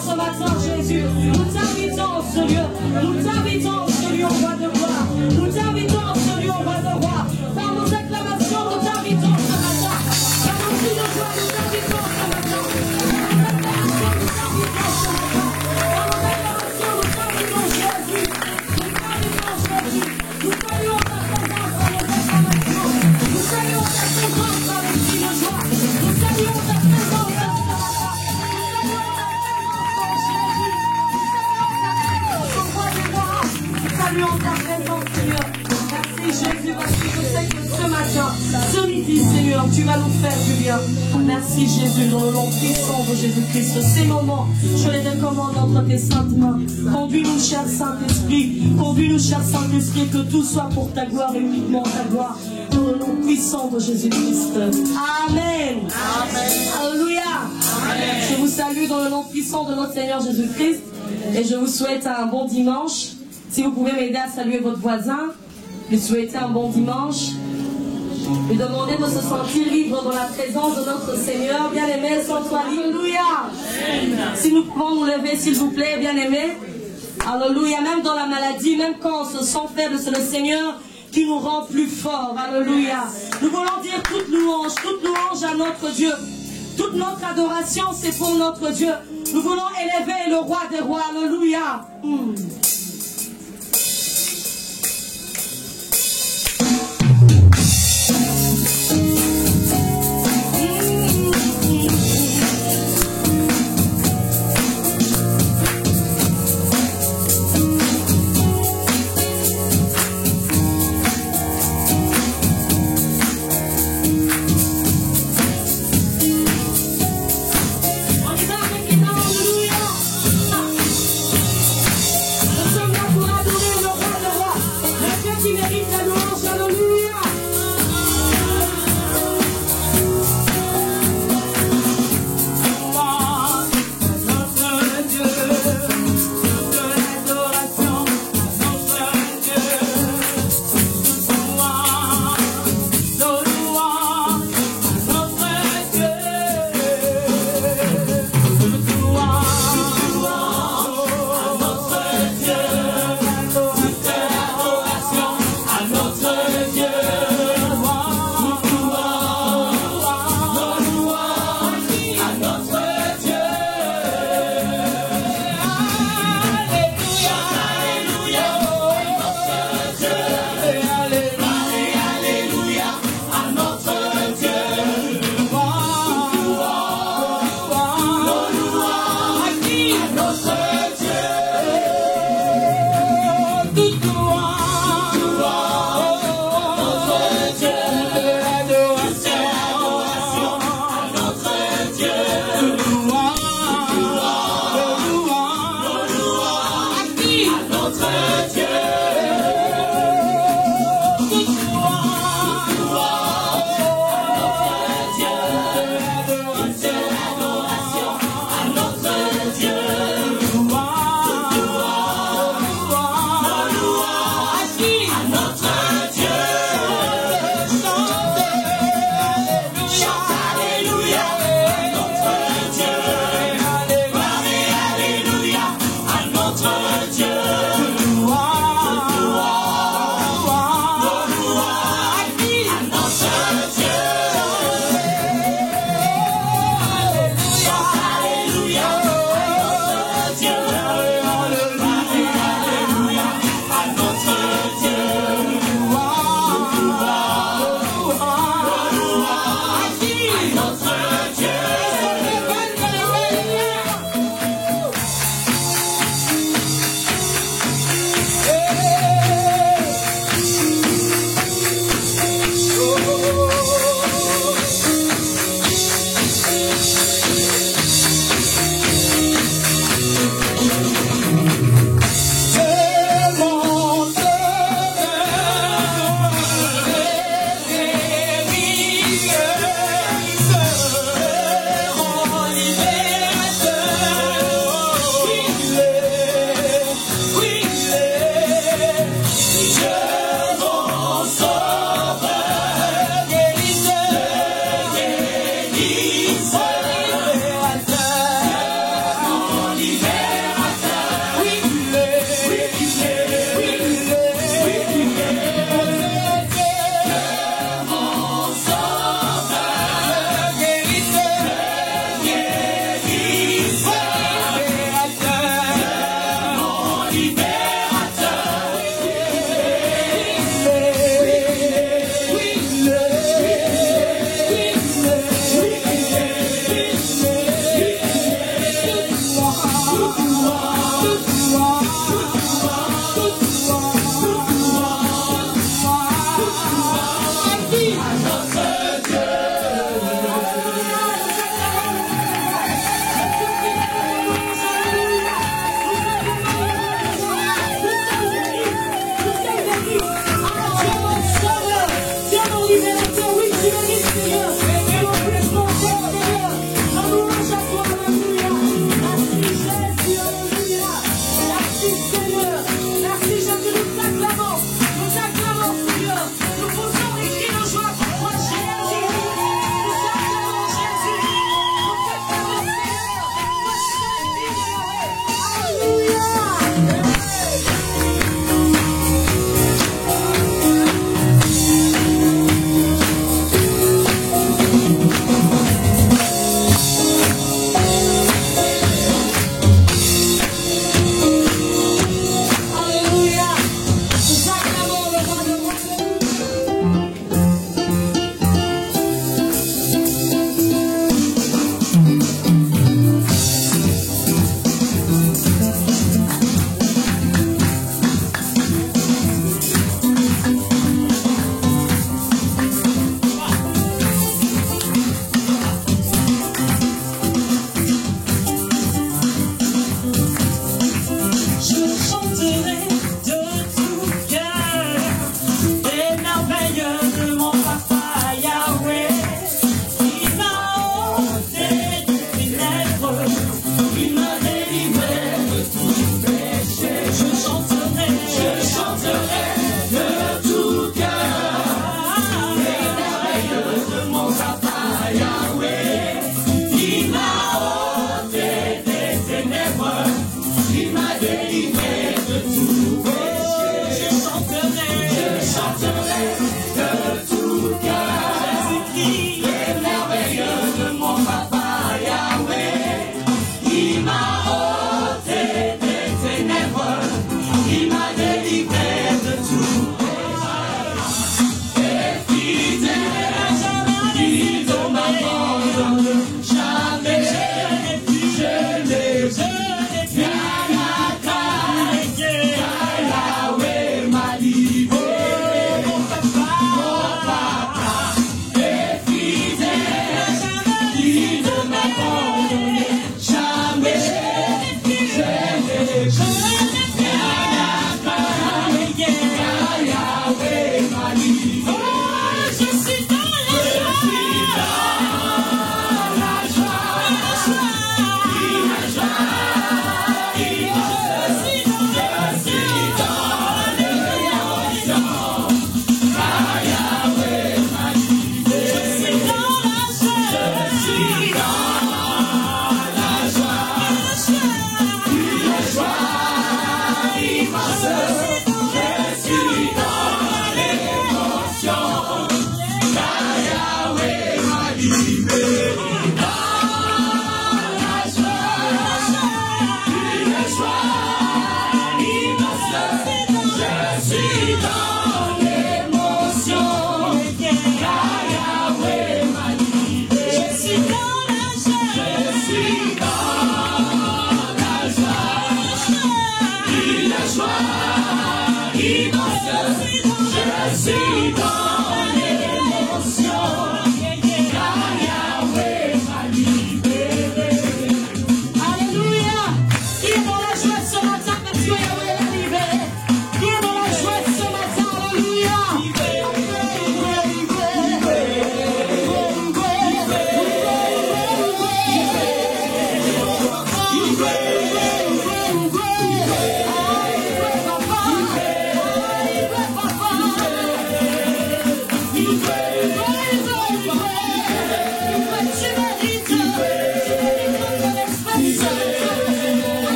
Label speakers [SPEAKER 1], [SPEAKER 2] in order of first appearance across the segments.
[SPEAKER 1] Ce matin, Jésus, nous t'invitons en ce lieu, nous t'invitons en ce lieu, roi de gloire, nous t'invitons en ce lieu, roi de roi, par nos acclamations, nous t'invitons ce matin, par nos cris de joie, nous t'invitons ce matin, par nos acclamations, nous t'invitons Jésus, nous saluons ta présence par nos acclamations, nous saluons ta présence par les cris de joie, nous saluons ta présence ce matin. Saluons ta présence, Seigneur. Merci Jésus, parce que je sais que ce matin, ce midi, Seigneur, tu vas nous faire du bien. Merci Jésus, dans le nom puissant de Jésus-Christ. Ces moments, je les recommande entre tes saintes mains. Conduis-nous, cher Saint-Esprit. Conduis-nous, cher Saint-Esprit, que tout soit pour ta gloire et uniquement ta gloire. Dans le nom puissant de Jésus-Christ. Amen. Amen. Alléluia. Amen. Je vous salue dans le nom puissant de notre Seigneur Jésus-Christ. Et je vous souhaite un bon dimanche. Si vous pouvez m'aider à saluer votre voisin, lui souhaiter un bon dimanche, lui demander de se sentir libre dans la présence de notre Seigneur. Bien-aimé, sois-toi, alléluia. Si nous pouvons nous lever, s'il vous plaît, bien-aimé. Alléluia. Même dans la maladie, même quand on se sent faible, c'est le Seigneur qui nous rend plus forts. Alléluia. Nous voulons dire toute louange à notre Dieu. Toute notre adoration, c'est pour notre Dieu. Nous voulons élever le roi des rois. Alléluia. On y va, maintenant, alléluia.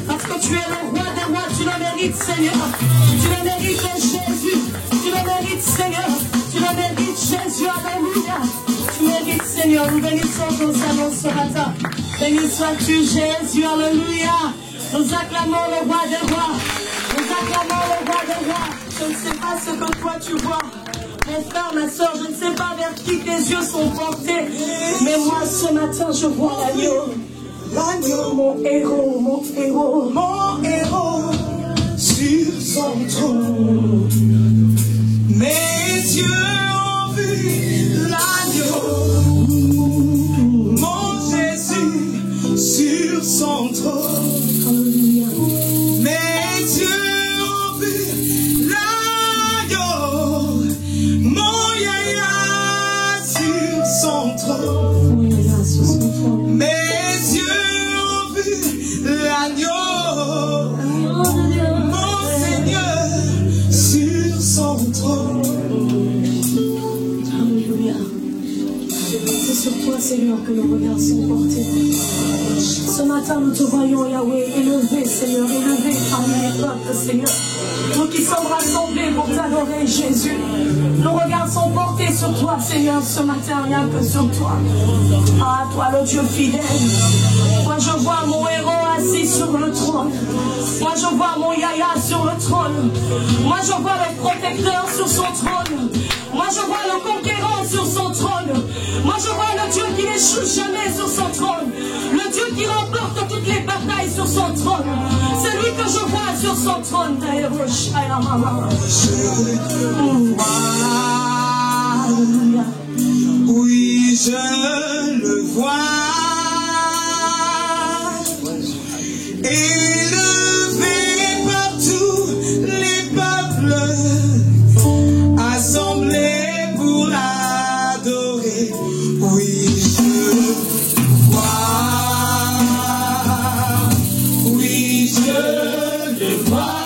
[SPEAKER 1] Parce que tu es le roi des rois, tu le mérites, Seigneur. Tu le mérites, Jésus. Tu le mérites, Seigneur. Tu le mérites, Jésus. Alléluia. Tu mérites, Seigneur. Nous bénissons ton salon ce matin. Béni sois-tu, Jésus. Alléluia. Nous acclamons le roi des rois. Nous acclamons le roi des rois. Je ne sais pas ce que toi tu vois. Mon frère, ma soeur, je ne sais pas vers qui tes yeux sont portés. Mais moi, ce matin, je vois l'agneau. L'agneau, mon héros, mon héros, mon héros, sur son trône. Mes yeux ont vu l'agneau, mon Jésus, sur son trône. Mes yeux ont vu l'agneau, mon yaya sur son trône. Mes yeux l'agneau, mon Seigneur, sur son trône. Alléluia. C'est sur toi, Seigneur, que nos regards sont portés. Ce matin, nous te voyons, Yahweh, élevé, Seigneur, élevé parmi les peuples, Seigneur. Nous qui sommes rassemblés pour t'adorer, Jésus. Nos regards sont portés sur toi, Seigneur, ce matin, rien que sur toi. Ah, toi, le Dieu fidèle. Moi, je vois mon héros assis sur le trône. Moi, je vois mon yaya sur le trône. Moi, je vois le protecteur sur son trône. Moi, je vois le conquérant sur son trône. Moi, je vois le Dieu qui n'échoue jamais sur son trône. Le Dieu qui remporte toutes les batailles sur son trône. C'est lui que je vois sur son trône. Oui, je le vois. Élevé par tous les peuples, assemblés pour l'adorer. Oui, je vois. Oui, je le vois.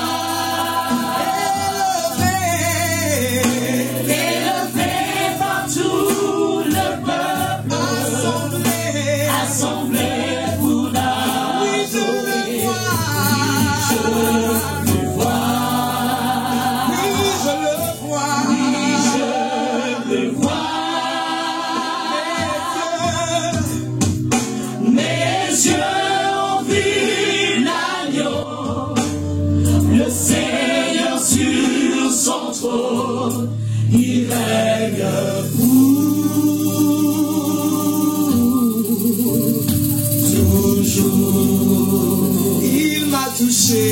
[SPEAKER 1] Élevé par tout le peuple, assemblé pour l'adorer. Il règne toujours. Il m'a touché.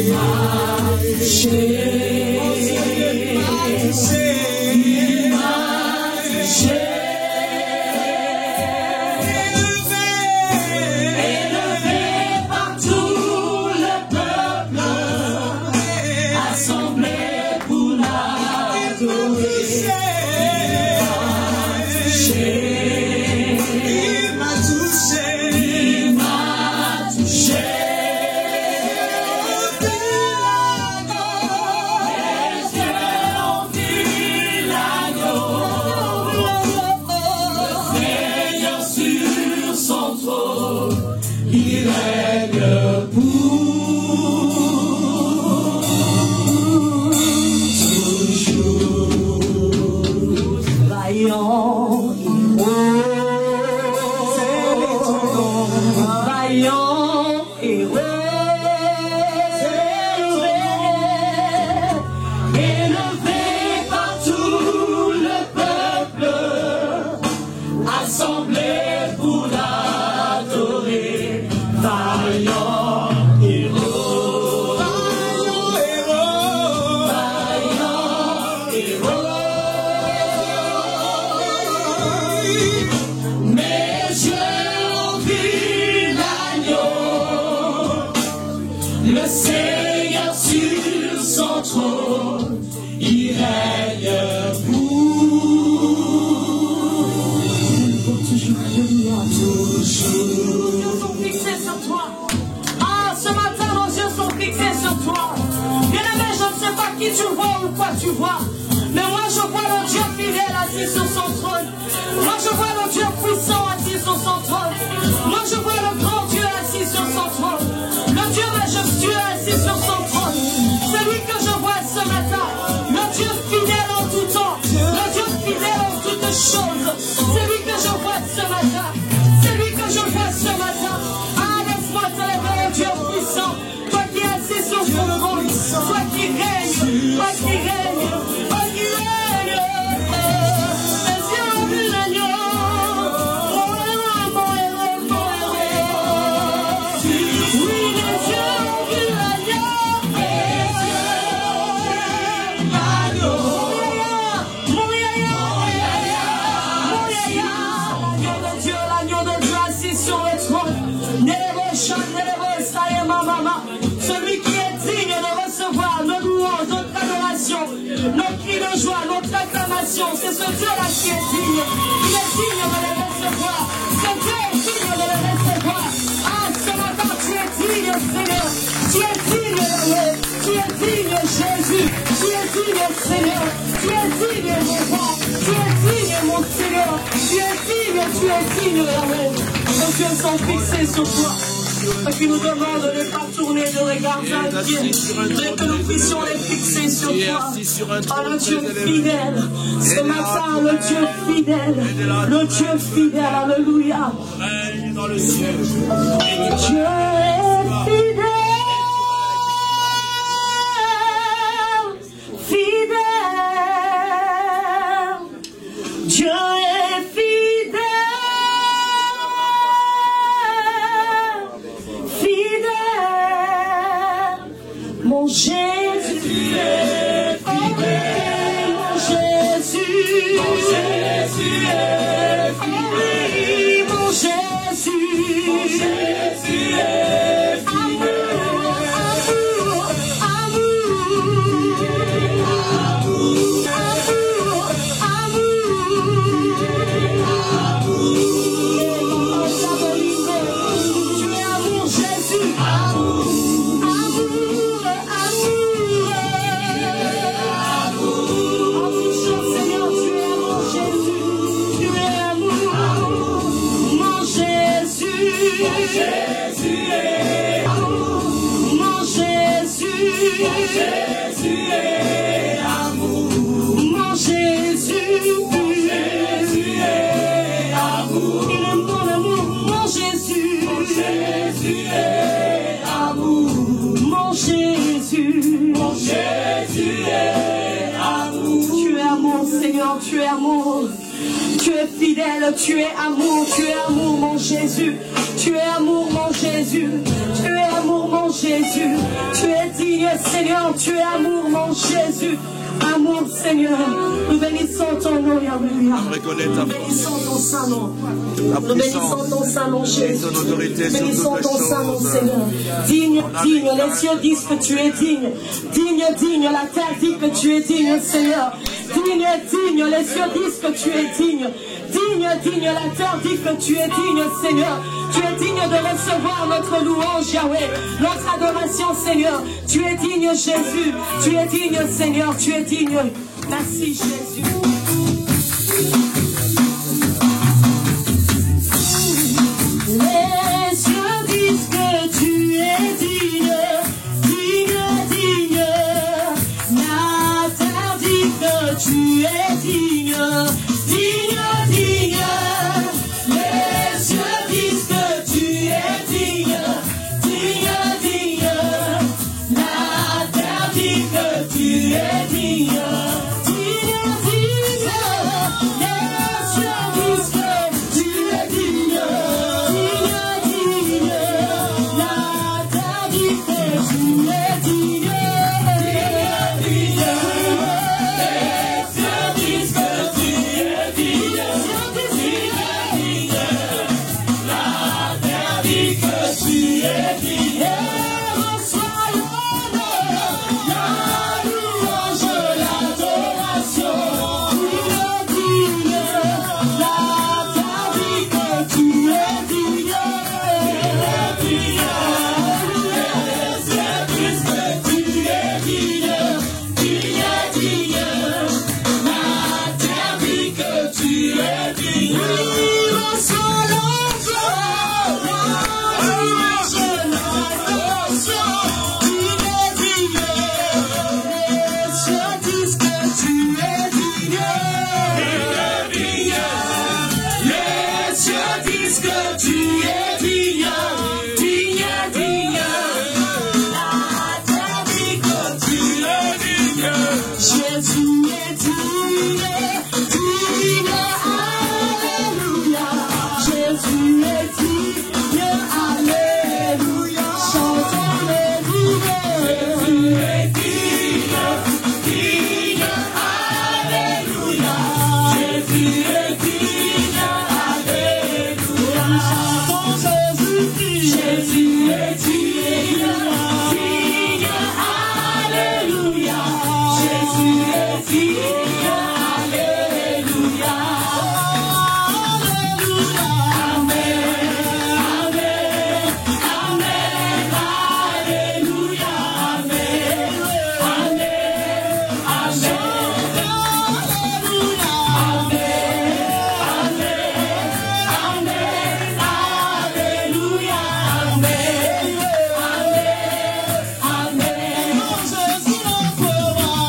[SPEAKER 1] Il m'a touché. Il m'a touché. Élevé par tout le peuple, assemblé pour l'adorer. il règne pour toujours, alléluia, toujours. Nos yeux sont fixés sur toi. Ah, ce matin, nos yeux sont fixés sur toi. Bien-aimé, je ne sais pas qui tu vois ou quoi tu vois, mais moi je vois le Dieu fidèle assis sur son trône. Moi je vois le Dieu puissant assis sur son trône. Moi je vois le grand Dieu assis sur son trône. Le Dieu majestueux assis sur son trône. Celui que je vois ce matin. Le Dieu fidèle en tout temps. Le Dieu fidèle en toutes choses. Celui que je vois ce matin. Celui que je vois ce matin. Ah, laisse-moi te lever, le Dieu puissant. Toi qui es assis sur son trône. Toi qui règne. Toi qui règne. Toi qui règne. Les yeux ont vu l'agneau. Mon héros, mon héros, mon héros. Oui, les yeux ont vu l'agneau. Mon yaya, l'agneau de Dieu assis sur le trône. Celui qui est digne de recevoir nos louanges, notre adoration, nos cris de joie, notre acclamation, c'est ce Dieu-là qui est digne. Il est digne de les recevoir. Ce Dieu est digne de les recevoir. Ah, ce matin, tu es digne, Seigneur. Tu es digne, Yahweh. Tu es digne, Jésus. Tu es digne, Seigneur. Tu es digne, mon roi. Tu es digne, mon Seigneur. Tu es digne, Yahweh. Nos yeux sont fixés sur toi. Qui nous demande de ne pas tourner de regard inquiet, mais que nous puissions les fixer sur toi. Ah, le Dieu fidèle, ce matin, le Dieu fidèle, alléluia. Dieu est fidèle, Dieu est mon Jésus est fidèle, mon Jésus est fidèle, mon Jésus est amour, tu es amour, Jésus. Jésus est amour, mon Jésus est amour, mon Jésus est amour, il est mon amour, mon Jésus est amour, mon Jésus est amour. Tu es amour, Seigneur, tu es amour. Tu es fidèle, tu es amour, mon Jésus. Tu es amour, mon Jésus. Tu es amour, mon Jésus. Tu es digne, Seigneur. Tu es amour, mon Jésus. Amour, Seigneur. Nous bénissons ton nom, Alléluia. Nous bénissons ton saint nom. Nous bénissons ton saint nom, Jésus. Nous bénissons ton saint nom, Seigneur. Digne, digne. Les cieux disent que tu es digne. Digne, digne. La terre dit que tu es digne, Seigneur. Digne, digne. Les cieux disent que tu es digne. Digne, digne. La terre dit que tu es digne, Seigneur. Tu es digne de recevoir notre louange, Yahweh, notre adoration, Seigneur. Tu es digne, Jésus. Tu es digne, Seigneur. Tu es digne. Merci, Jésus. Les cieux disent que tu es digne, digne, digne. La terre dit que tu es digne, digne, digne. Les cieux disent que tu es digne, digne, digne. La terre dit que tu es digne, digne, digne. Les cieux disent que tu es digne, digne, digne. La terre dit que tu es digne, digne, digne. Les cieux disent que
[SPEAKER 2] disent que tu es digne. Les cieux disent que tu es digne. Jésus est digne, digne, alléluia. Jésus est digne, alléluia. Chantons les Jésus est digne, digne, alléluia. Jésus est digne, alléluia. Chantons Jésus-Christ. Jésus est digne, digne, alléluia. Jésus est digne, alléluia, alléluia, amen, amen, amen, alléluia, amen, amen, amen, alléluia, amen, amen, alléluia, amen, amen, amen, Jésus notre roi.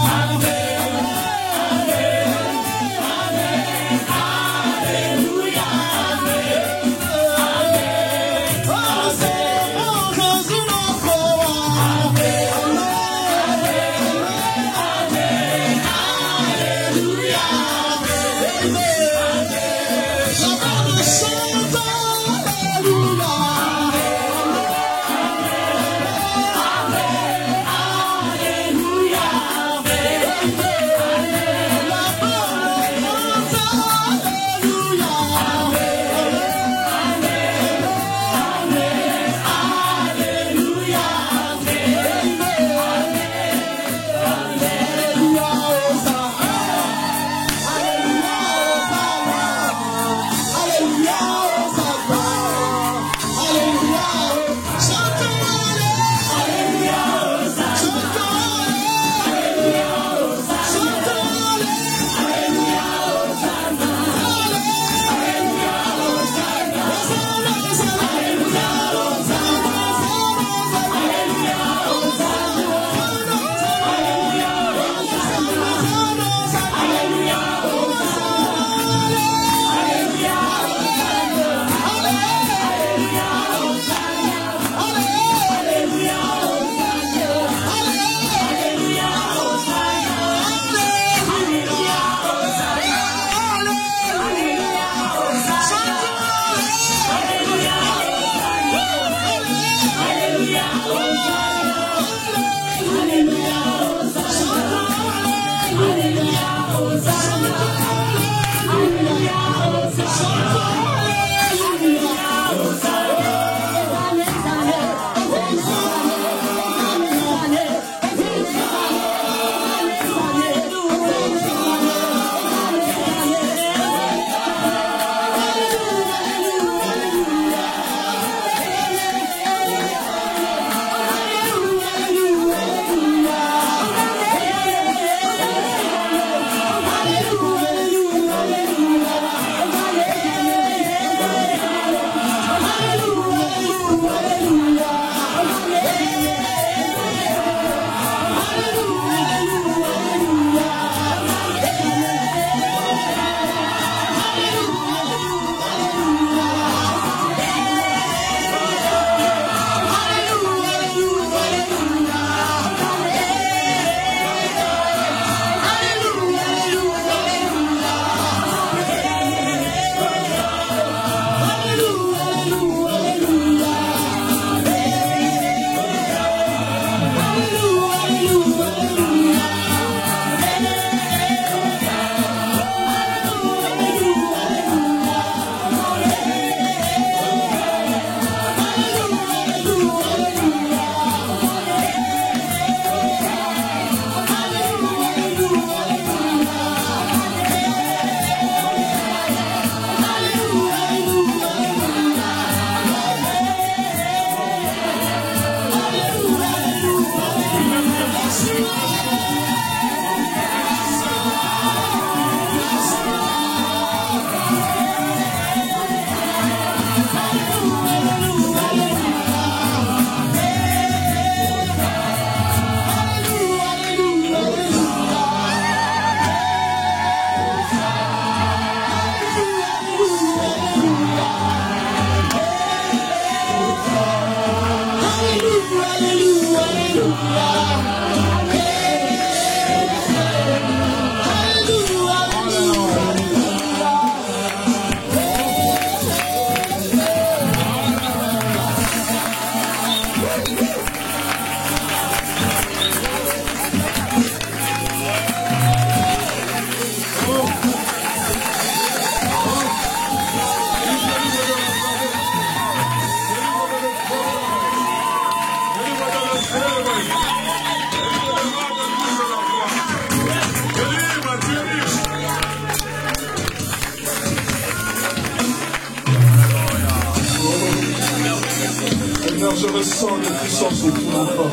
[SPEAKER 3] Seigneur, je ressens de puissance sur tout mon corps.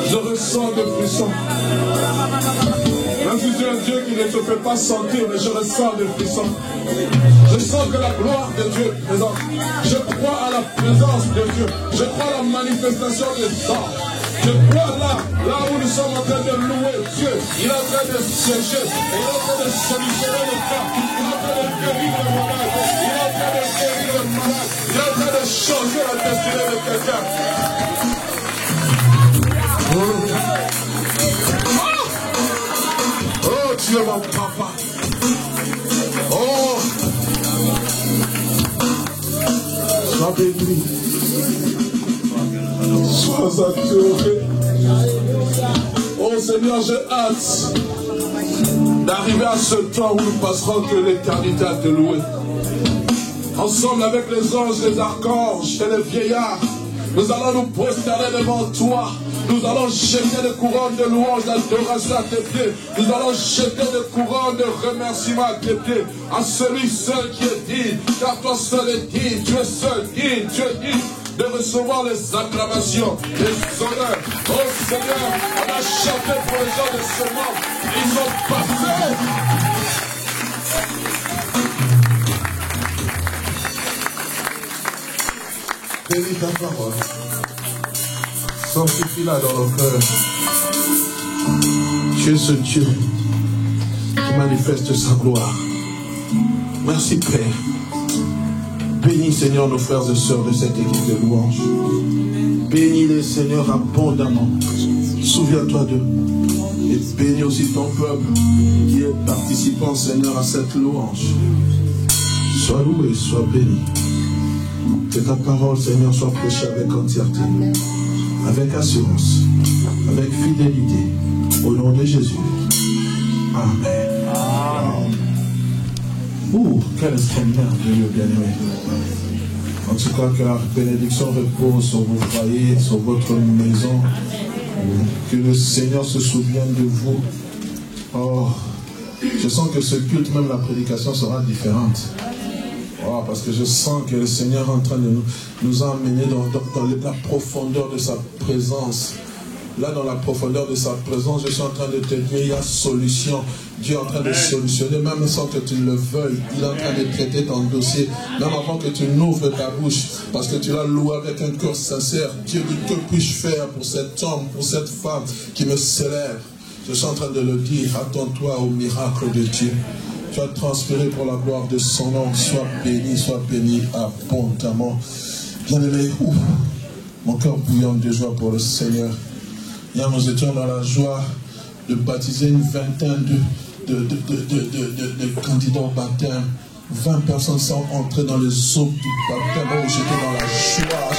[SPEAKER 3] Je ressens de puissance. Même si tu es un Dieu qui ne te fait pas sentir, mais je ressens de puissance. Je sens que la gloire de Dieu est présente. Je crois à la présence de Dieu. Je crois à la manifestation des anges. Je crois là où nous sommes en train de louer Dieu. Il est en train de sécher. Il est en train de solutionner le cas. Il est en train de guérir le malade. Il est en train de guérir le malade. Il est en train de changer la destinée de quelqu'un. Oh, tu es mon papa. Oh, sois béni. Sois adoré. Oh Seigneur, j'ai hâte d'arriver à ce temps où nous passerons que l'éternité à te louer. Ensemble avec les anges, les archanges et les vieillards, nous allons nous prosterner devant toi. Nous allons jeter des couronnes de louange, d'adoration à tes pieds. Nous allons jeter des couronnes de remerciement à tes pieds. À celui seul qui est digne, car toi seul est digne. Tu es seul digne, tu es digne de recevoir les acclamations, les honneurs. Oh Seigneur, on a chanté pour les gens de ce monde. Ils sont parfaits. Bénis ta parole. Sanctifie-la dans nos cœurs. Tu es ce Dieu qui manifeste sa gloire. Merci Père. Bénis Seigneur nos frères et sœurs de cette équipe de louange. Bénis-les Seigneur abondamment. Souviens-toi d'eux. Et bénis aussi ton peuple qui est participant Seigneur à cette louange. Sois loué, sois béni. Que ta parole Seigneur soit prêchée avec entièreté, avec assurance, avec fidélité, au nom de Jésus. Amen. Quel instrument merveilleux, bien-aimé. En tout cas, que la bénédiction repose sur vos foyers, sur votre maison. Que le Seigneur se souvienne de vous. Oh, je sens que ce culte, même la prédication sera différente. Oh, parce que je sens que le Seigneur est en train de nous emmener dans la profondeur de sa présence. Là, dans la profondeur de sa présence, je suis en train de te dire, il y a solution. Dieu est en train de solutionner, même sans que tu le veuilles. Il est en train de traiter ton dossier, même avant que tu n'ouvres ta bouche. Parce que tu l'as loué avec un cœur sincère. Dieu dit, que puis-je faire pour cet homme, pour cette femme qui me célèbre? Je suis en train de le dire, attends-toi au miracle de Dieu. Tu as transpiré pour la gloire de son nom. Sois béni abondamment. Bien-aimé, mon cœur bouillante de joie pour le Seigneur. Hier, nous étions dans la joie de baptiser une vingtaine de candidats au baptême. 20 personnes sont entrées dans les eaux du baptême. Oh, j'étais dans la joie,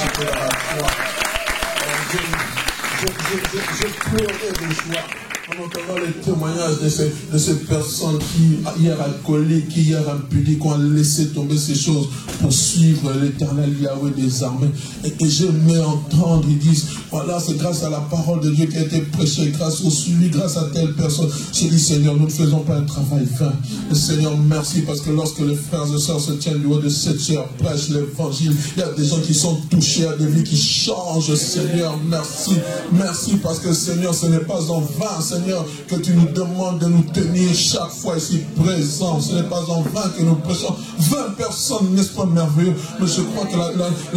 [SPEAKER 3] Je pleurais de joie en entendant les témoignages de ces personnes qui, hier alcooliques, qui hier impudiques, ont laissé tomber ces choses pour suivre l'éternel Yahweh des armées. Et j'aimais entendre, ils disent, voilà, c'est grâce à la parole de Dieu qui a été prêchée, grâce au suivi, grâce à telle personne. J'ai dit, Seigneur, nous ne faisons pas un travail vain. Et Seigneur, merci, parce que lorsque les frères et sœurs se tiennent du haut de cette chair, prêchent l'évangile, il y a des gens qui sont touchés à des vies qui changent. Seigneur, merci. Merci, parce que Seigneur, ce n'est pas en vain, Seigneur, que tu nous demandes de nous tenir chaque fois ici présents. Ce n'est pas en vain que nous prêchons. 20 personnes, n'est-ce pas merveilleux? Mais je crois que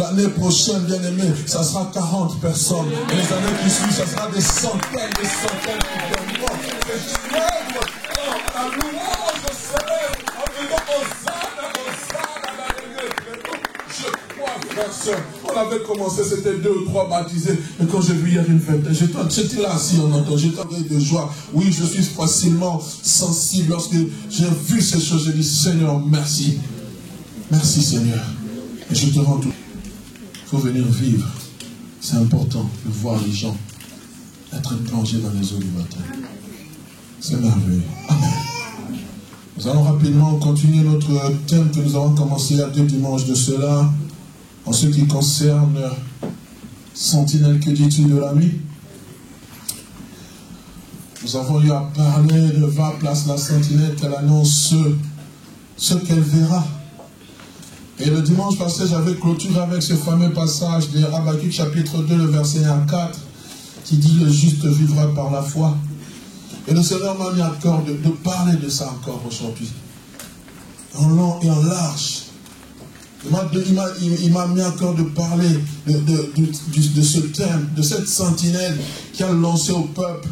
[SPEAKER 3] l'année prochaine, bien aimé, ça sera 40 personnes. Et les années qui suivent, ça sera des centaines qui viendront. Et suivre la louange de Seigneur en disant je crois, frère, sœur. On avait commencé, c'était 2 ou 3 baptisés. Mais quand j'ai vu hier une vingtaine, j'étais là assis en entendant, j'étais de joie. Oui, je suis facilement sensible. Lorsque j'ai vu ces choses, j'ai dit, Seigneur, merci. Merci, Seigneur. Et je te rends tout. Il faut venir vivre. C'est important de voir les gens être plongés dans les eaux du baptême. C'est merveilleux. Amen. Nous allons rapidement continuer notre thème que nous avons commencé il y a 2 dimanches de cela, en ce qui concerne Sentinelle, que dis-tu de la nuit? Nous avons eu à parler de va place la sentinelle, qu'elle annonce ce qu'elle verra. Et le dimanche passé, j'avais clôturé avec ce fameux passage de Habakkuk chapitre 2, le verset 1 à 4, qui dit « Le juste vivra par la foi ». Et le Seigneur m'a mis à cœur de parler de ça encore aujourd'hui. En long et en large. Il m'a mis à cœur de parler de ce thème, de cette sentinelle qui a lancé au peuple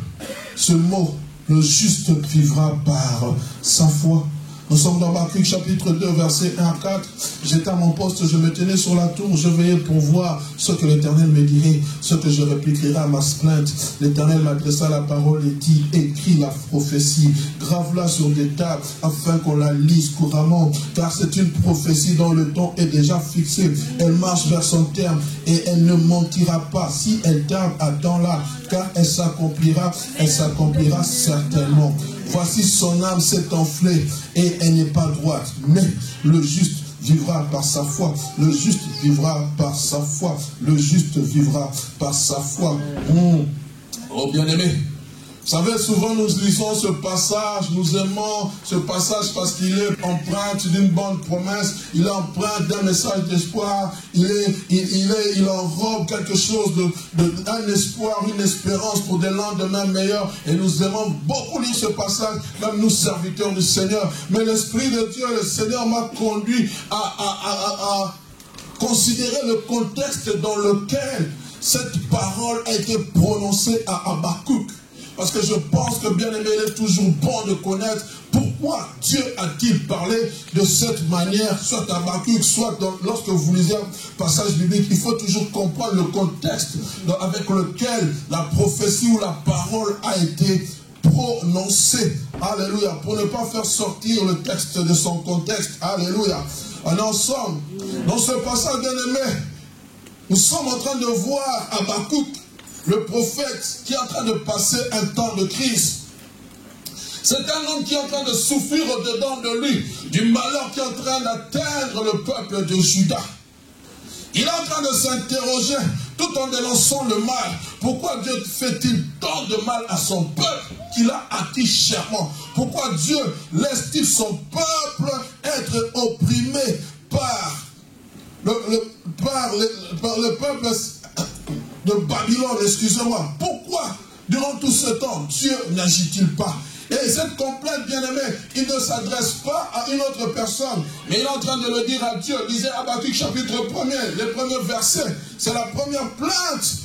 [SPEAKER 3] ce mot « Le juste vivra par sa foi ». Nous sommes dans Habakkuk chapitre 2, verset 1 à 4. J'étais à mon poste, je me tenais sur la tour, je veillais pour voir ce que l'Éternel me dirait, ce que je répliquerai à ma plainte. L'Éternel m'adressa la parole et dit, écris la prophétie, grave-la sur des tables, afin qu'on la lise couramment, car c'est une prophétie dont le temps est déjà fixé. Elle marche vers son terme et elle ne mentira pas. Si elle tarde, attends-la, car elle s'accomplira certainement. Voici son âme s'est enflée et elle n'est pas droite. Mais le juste vivra par sa foi. Le juste vivra par sa foi. Le juste vivra par sa foi. Oh bien-aimé. Vous savez, souvent nous lisons ce passage, nous aimons ce passage parce qu'il est empreinte d'une bonne promesse, il est empreinte d'un message d'espoir, il enrobe quelque chose d'un espoir, une espérance pour des lendemains meilleurs. Et nous aimons beaucoup lire ce passage, même nous serviteurs du Seigneur. Mais l'Esprit de Dieu, le Seigneur m'a conduit à considérer le contexte dans lequel cette parole a été prononcée à Habakkuk. Parce que je pense que, bien aimé, il est toujours bon de connaître pourquoi Dieu a-t-il parlé de cette manière, soit à Habakkuk, soit lorsque vous lisez un passage biblique. Il faut toujours comprendre le contexte avec lequel la prophétie ou la parole a été prononcée. Alléluia. Pour ne pas faire sortir le texte de son contexte. Alléluia. En ensemble, dans ce passage, bien aimé, nous sommes en train de voir Habakkuk, le prophète qui est en train de passer un temps de crise. C'est un homme qui est en train de souffrir au-dedans de lui du malheur qui est en train d'atteindre le peuple de Juda. Il est en train de s'interroger tout en dénonçant le mal. Pourquoi Dieu fait-il tant de mal à son peuple qu'il a acquis chèrement? Pourquoi Dieu laisse-t-il son peuple être opprimé par le peuple de Babylone, excusez-moi. Pourquoi, durant tout ce temps, Dieu n'agit-il pas? Et cette complainte, bien-aimée, il ne s'adresse pas à une autre personne, mais il est en train de le dire à Dieu. Lisez Habakkuk chapitre 1er, les premiers versets. C'est la première plainte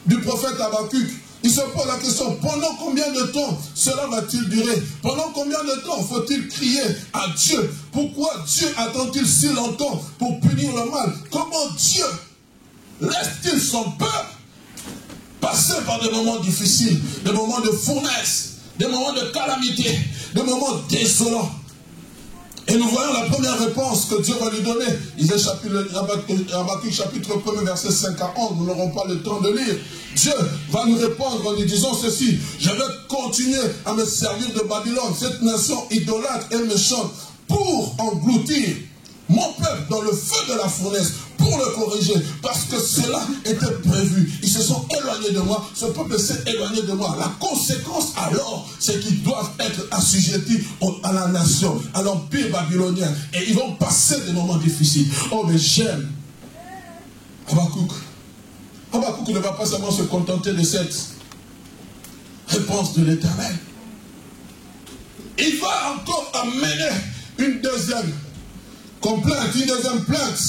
[SPEAKER 3] du prophète Habakkuk. Il se pose la question, pendant combien de temps cela va-t-il durer? Pendant combien de temps faut-il crier à Dieu? Pourquoi Dieu attend-il si longtemps pour punir le mal? Comment Dieu laisse-t-il son peuple passer par des moments difficiles, des moments de fournaise, des moments de calamité, des moments désolants? Et nous voyons la première réponse que Dieu va lui donner. Habakkuk chapitre 1, verset 5 à 11. Nous n'aurons pas le temps de lire. Dieu va nous répondre en lui disant ceci: je vais continuer à me servir de Babylone, cette nation idolâtre et méchante, pour engloutir mon peuple dans le feu de la fournaise, pour le corriger, parce que cela était prévu. Ils se sont éloignés de moi, ce peuple s'est éloigné de moi. La conséquence alors, c'est qu'ils doivent être assujettis à la nation, à l'empire babylonien, et ils vont passer des moments difficiles. Oh mais j'aime Habakkuk. Habakkuk ne va pas seulement se contenter de cette réponse de l'Éternel. Il va encore amener une deuxième complainte, une deuxième plainte.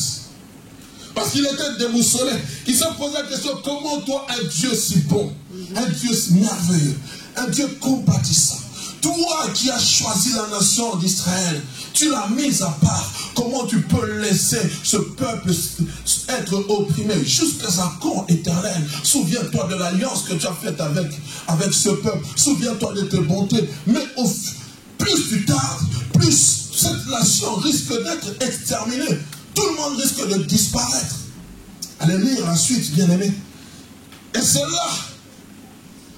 [SPEAKER 3] Parce qu'il était déboussolé. Il se posait la question, comment toi, un Dieu si bon, un Dieu si merveilleux, un Dieu compatissant, toi qui as choisi la nation d'Israël, tu l'as mise à part, comment tu peux laisser ce peuple être opprimé? Jusqu'à quand, Éternel? Souviens-toi de l'alliance que tu as faite avec ce peuple. Souviens-toi de tes bontés. Mais plus tu tardes, plus cette nation risque d'être exterminée. Tout le monde risque de disparaître. Allez lire la suite, bien-aimé. Et c'est là,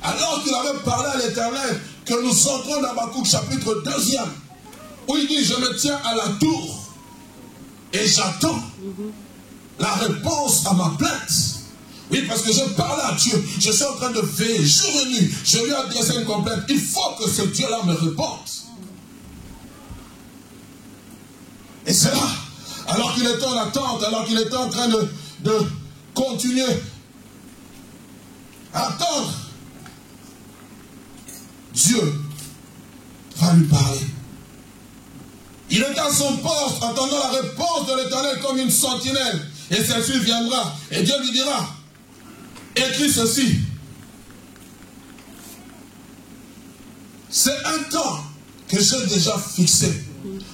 [SPEAKER 3] alors qu'il avait parlé à l'Éternel, que nous entrons dans Habakkuk chapitre 2, où il dit, je me tiens à la tour et j'attends la réponse à ma plainte. Oui, parce que je parle à Dieu, je suis en train de veiller jour et nuit, je lui ai adressé une complainte. Il faut que ce Dieu-là me réponde. Et c'est là, alors qu'il était en attente, alors qu'il était en train de continuer à attendre, Dieu va lui parler. Il est à son poste, attendant la réponse de l'Éternel comme une sentinelle. Et celle-ci viendra, et Dieu lui dira, écris ceci. C'est un temps que j'ai déjà fixé.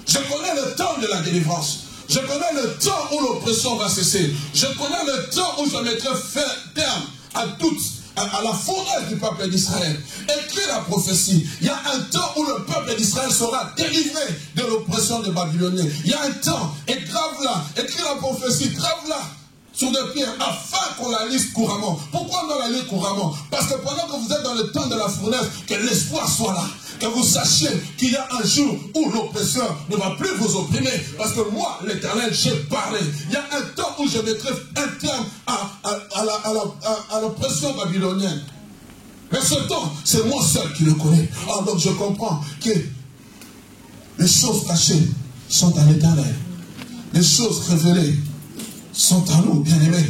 [SPEAKER 3] Je connais le temps de la délivrance. Je connais le temps où l'oppression va cesser. Je connais le temps où je mettrai terme à la fournaise du peuple d'Israël. Écris la prophétie. Il y a un temps où le peuple d'Israël sera délivré de l'oppression des Babyloniens. Il y a un temps, et grave-la, écris la prophétie, grave-la sur des pierres, afin qu'on la lise couramment. Pourquoi on doit la lire couramment? Parce que pendant que vous êtes dans le temps de la fournaise, que l'espoir soit là. Que vous sachiez qu'il y a un jour où l'oppresseur ne va plus vous opprimer. Parce que moi, l'Éternel, j'ai parlé. Il y a un temps où je mettrai un terme à l'oppression babylonienne. Mais ce temps, c'est moi seul qui le connais. Alors donc je comprends que les choses cachées sont à l'Éternel. Les choses révélées sont à nous, bien-aimés.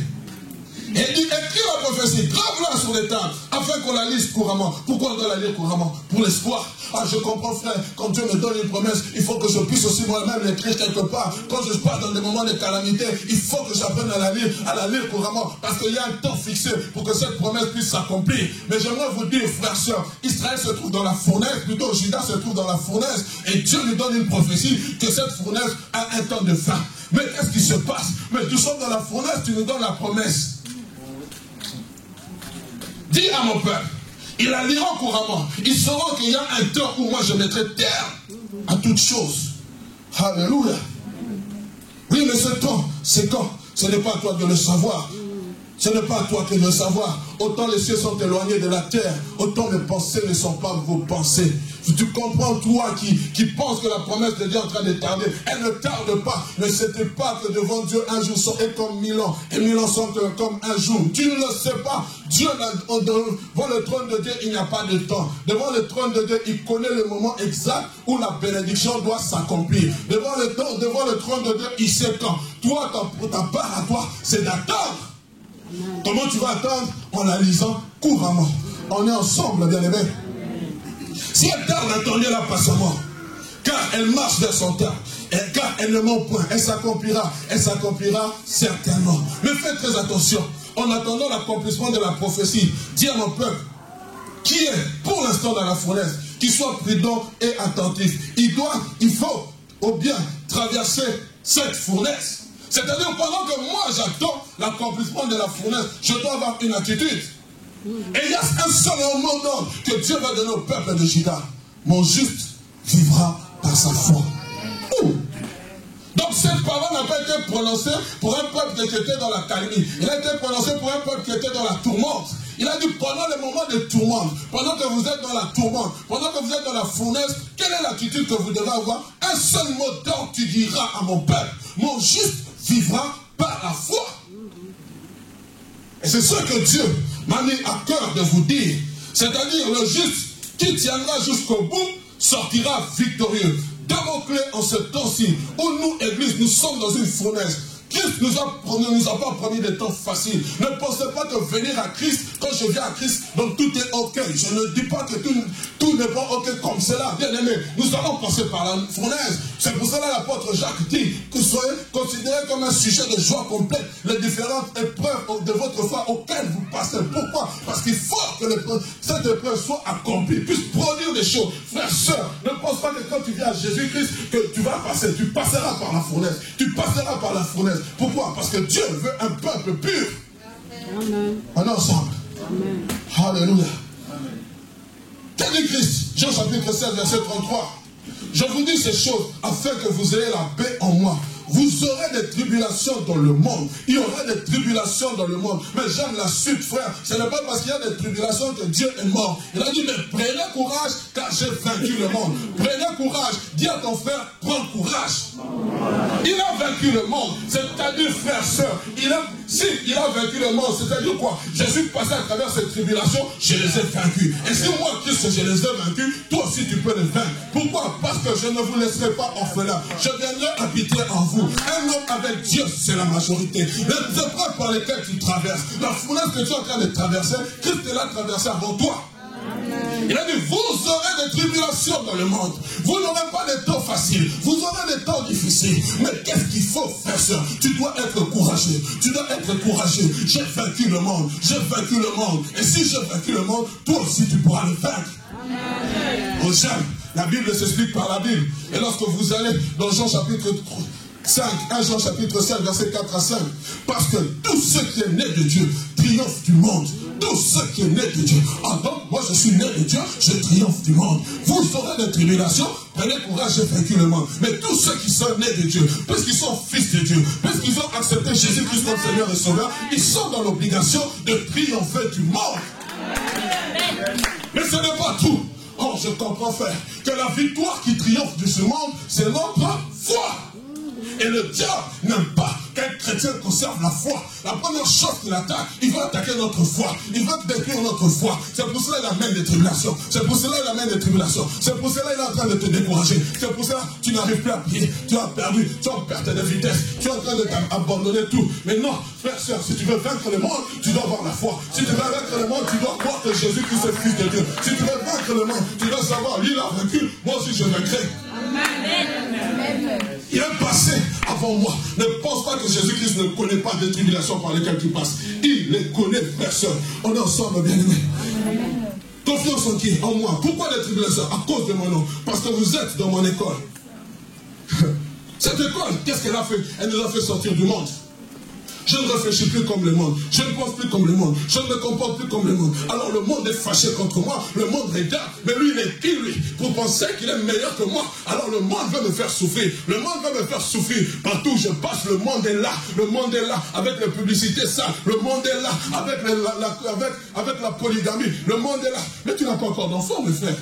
[SPEAKER 3] Et il dit, écris la prophétie, grave-la sur les tables, afin qu'on la lise couramment. Pourquoi on doit la lire couramment? Pour l'espoir. Ah, je comprends, frère, quand Dieu me donne une promesse, il faut que je puisse aussi moi-même l'écrire quelque part. Quand je passe dans des moments de calamité, il faut que j'apprenne à la lire couramment, parce qu'il y a un temps fixé pour que cette promesse puisse s'accomplir. Mais j'aimerais vous dire, frères, sœurs, Israël se trouve dans la fournaise, plutôt Juda se trouve dans la fournaise, et Dieu lui donne une prophétie que cette fournaise a un temps de fin. Mais qu'est-ce qui se passe? Mais nous sommes dans la fournaise, tu nous donnes la promesse. Dis à mon peuple, ils la liront couramment. Ils sauront qu'il y a un temps où moi je mettrai terme à toutes choses. Alléluia. Oui, mais ce temps, c'est quand? Ce n'est pas à toi de le savoir. Ce n'est pas à toi que de le savoir. Autant les cieux sont éloignés de la terre, autant mes pensées ne sont pas vos pensées. Tu comprends, toi qui penses que la promesse de Dieu est en train de tarder, elle ne tarde pas. Ne sais-tu pas que devant Dieu un jour est comme 1000 ans, et 1000 ans sont comme un jour. Tu ne le sais pas. Dieu, devant le trône de Dieu, il n'y a pas de temps. Devant le trône de Dieu, il connaît le moment exact où la bénédiction doit s'accomplir. Devant le trône de Dieu, il sait quand. Toi, ta part à toi, c'est d'attendre. Comment tu vas attendre? En la lisant couramment. On est ensemble, bien-aimés. Si elle tarde, attendez-la patiemment. Car elle marche vers son temps. Car elle ne ment point. Elle s'accomplira certainement. Mais faites très attention. En attendant l'accomplissement de la prophétie, dis à mon peuple, qui est pour l'instant dans la fournaise, qu'il soit prudent et attentif. Il faut au bien traverser cette fournaise. C'est-à-dire, pendant que moi j'attends l'accomplissement de la fournaise, je dois avoir une attitude. Et il y a un seul mot d'ordre que Dieu va donner au peuple de Juda. Mon juste vivra par sa foi. Donc cette parole n'a pas été prononcée pour un peuple qui était dans la calmie. Il a été prononcé pour un peuple qui était dans la tourmente. Il a dit, pendant les moments de tourmente, pendant que vous êtes dans la tourmente, pendant que vous êtes dans la fournaise, quelle est l'attitude que vous devez avoir? Un seul mot d'ordre, tu diras à mon peuple, mon juste vivra par la foi. Et c'est ce que Dieu m'a mis à cœur de vous dire. C'est-à-dire, le juste qui tiendra jusqu'au bout sortira victorieux. Damoclès, en ce temps-ci, où nous, Église, nous sommes dans une fournaise. Christ ne nous a pas promis des temps faciles. Ne pensez pas que venir à Christ, quand je viens à Christ, donc tout est ok. Je ne dis pas que tout n'est pas ok comme cela. Bien aimé, nous allons passer par la fournaise. C'est pour cela l'apôtre Jacques dit que vous soyez considérés comme un sujet de joie complète les différentes épreuves de votre foi auxquelles vous passez. Pourquoi? Parce qu'il faut que cette épreuve soit accomplie, puisse produire des choses. Frères, sœurs, ne pense pas que quand tu viens à Jésus-Christ, que tu vas passer. Tu passeras par la fournaise. Tu passeras par la fournaise. Pourquoi? Parce que Dieu veut un peuple pur. Amen. On est ensemble. Amen. Alléluia. Quel est Christ? Jean chapitre 16, verset 33. Je vous dis ces choses afin que vous ayez la paix en moi. Vous aurez des tribulations dans le monde. Il y aura des tribulations dans le monde. Mais j'aime la suite, frère. Ce n'est pas parce qu'il y a des tribulations que Dieu est mort. Il a dit, mais prenez courage, car j'ai vaincu le monde. Prenez courage. Dis à ton frère, prends courage. Il a vaincu le monde. C'est-à-dire, frère, sœur, il a vaincu le monde. C'est-à-dire quoi? Je suis passé à travers cette tribulation, je les ai vaincus. Et si moi, Christ, je les ai vaincus, toi aussi, tu peux les vaincre. Pour Pourquoi? Parce que je ne vous laisserai pas orphelin. Je viendrai habiter en vous. Un homme avec Dieu, c'est la majorité. Les épreuves par lesquelles tu traverses, la fournaise que tu es en train de traverser, Christ l'a traversé avant toi. Il a dit, vous aurez des tribulations dans le monde. Vous n'aurez pas des temps faciles. Vous aurez des temps difficiles. Mais qu'est-ce qu'il faut faire, sœur? Tu dois être courageux. Tu dois être courageux. J'ai vaincu le monde. J'ai vaincu le monde. Et si j'ai vaincu le monde, toi aussi tu pourras le vaincre. Oh, j'aime. La Bible s'explique par la Bible. Et lorsque vous allez dans Jean chapitre 5, 1 Jean chapitre 5, verset 4 à 5. Parce que tout ce qui est né de Dieu triomphe du monde. Tout ce qui est né de Dieu. Ah donc, moi je suis né de Dieu, je triomphe du monde. Vous aurez des tribulations, prenez courage, j'ai vaincu le monde. Mais tous ceux qui sont nés de Dieu, puisqu'ils sont fils de Dieu, puisqu'ils ont accepté Jésus-Christ comme Seigneur et Sauveur, ils sont dans l'obligation de triompher du monde. Mais ce n'est pas tout. Oh, je comprends, frère, que la victoire qui triomphe de ce monde, c'est notre foi. Et le diable n'aime pas qu'un chrétien conserve la foi. La première chose qu'il attaque, il va attaquer notre foi. Il va détruire notre foi. C'est pour cela qu'il amène des tribulations. C'est pour cela qu'il amène des tribulations. C'est pour cela qu'il est en train de te décourager. C'est pour cela que tu n'arrives plus à prier. Tu as perdu, tu es en perte de vitesse. Tu es en train de t'abandonner tout. Mais non, frère, soeur, si tu veux vaincre le monde, tu dois avoir la foi. Si tu veux vaincre le monde, tu dois croire que Jésus-Christ est fils de Dieu. Si tu veux vaincre le monde, tu dois savoir, lui il a vaincu, moi aussi je vaincrai. Il est passé avant moi. Ne pense pas que Jésus-Christ ne connaît pas des tribulations par lesquelles tu passes. Il les connaît, personne. On est ensemble, bien-aimés. Confiance en qui? En moi. Pourquoi les tribulations? À cause de mon nom. Parce que vous êtes dans mon école. Cette école, qu'est-ce qu'elle a fait? Elle nous a fait sortir du monde. Je ne réfléchis plus comme le monde. Je ne pense plus comme le monde. Je ne me comporte plus comme le monde. Alors le monde est fâché contre moi. Le monde regarde. Mais lui, il est qui, lui? Pour penser qu'il est meilleur que moi. Alors le monde veut me faire souffrir. Le monde veut me faire souffrir. Partout où je passe, le monde est là. Le monde est là. Avec les publicités sales. Le monde est là. Avec la polygamie. Le monde est là. Mais tu n'as pas encore d'enfant, mes frères.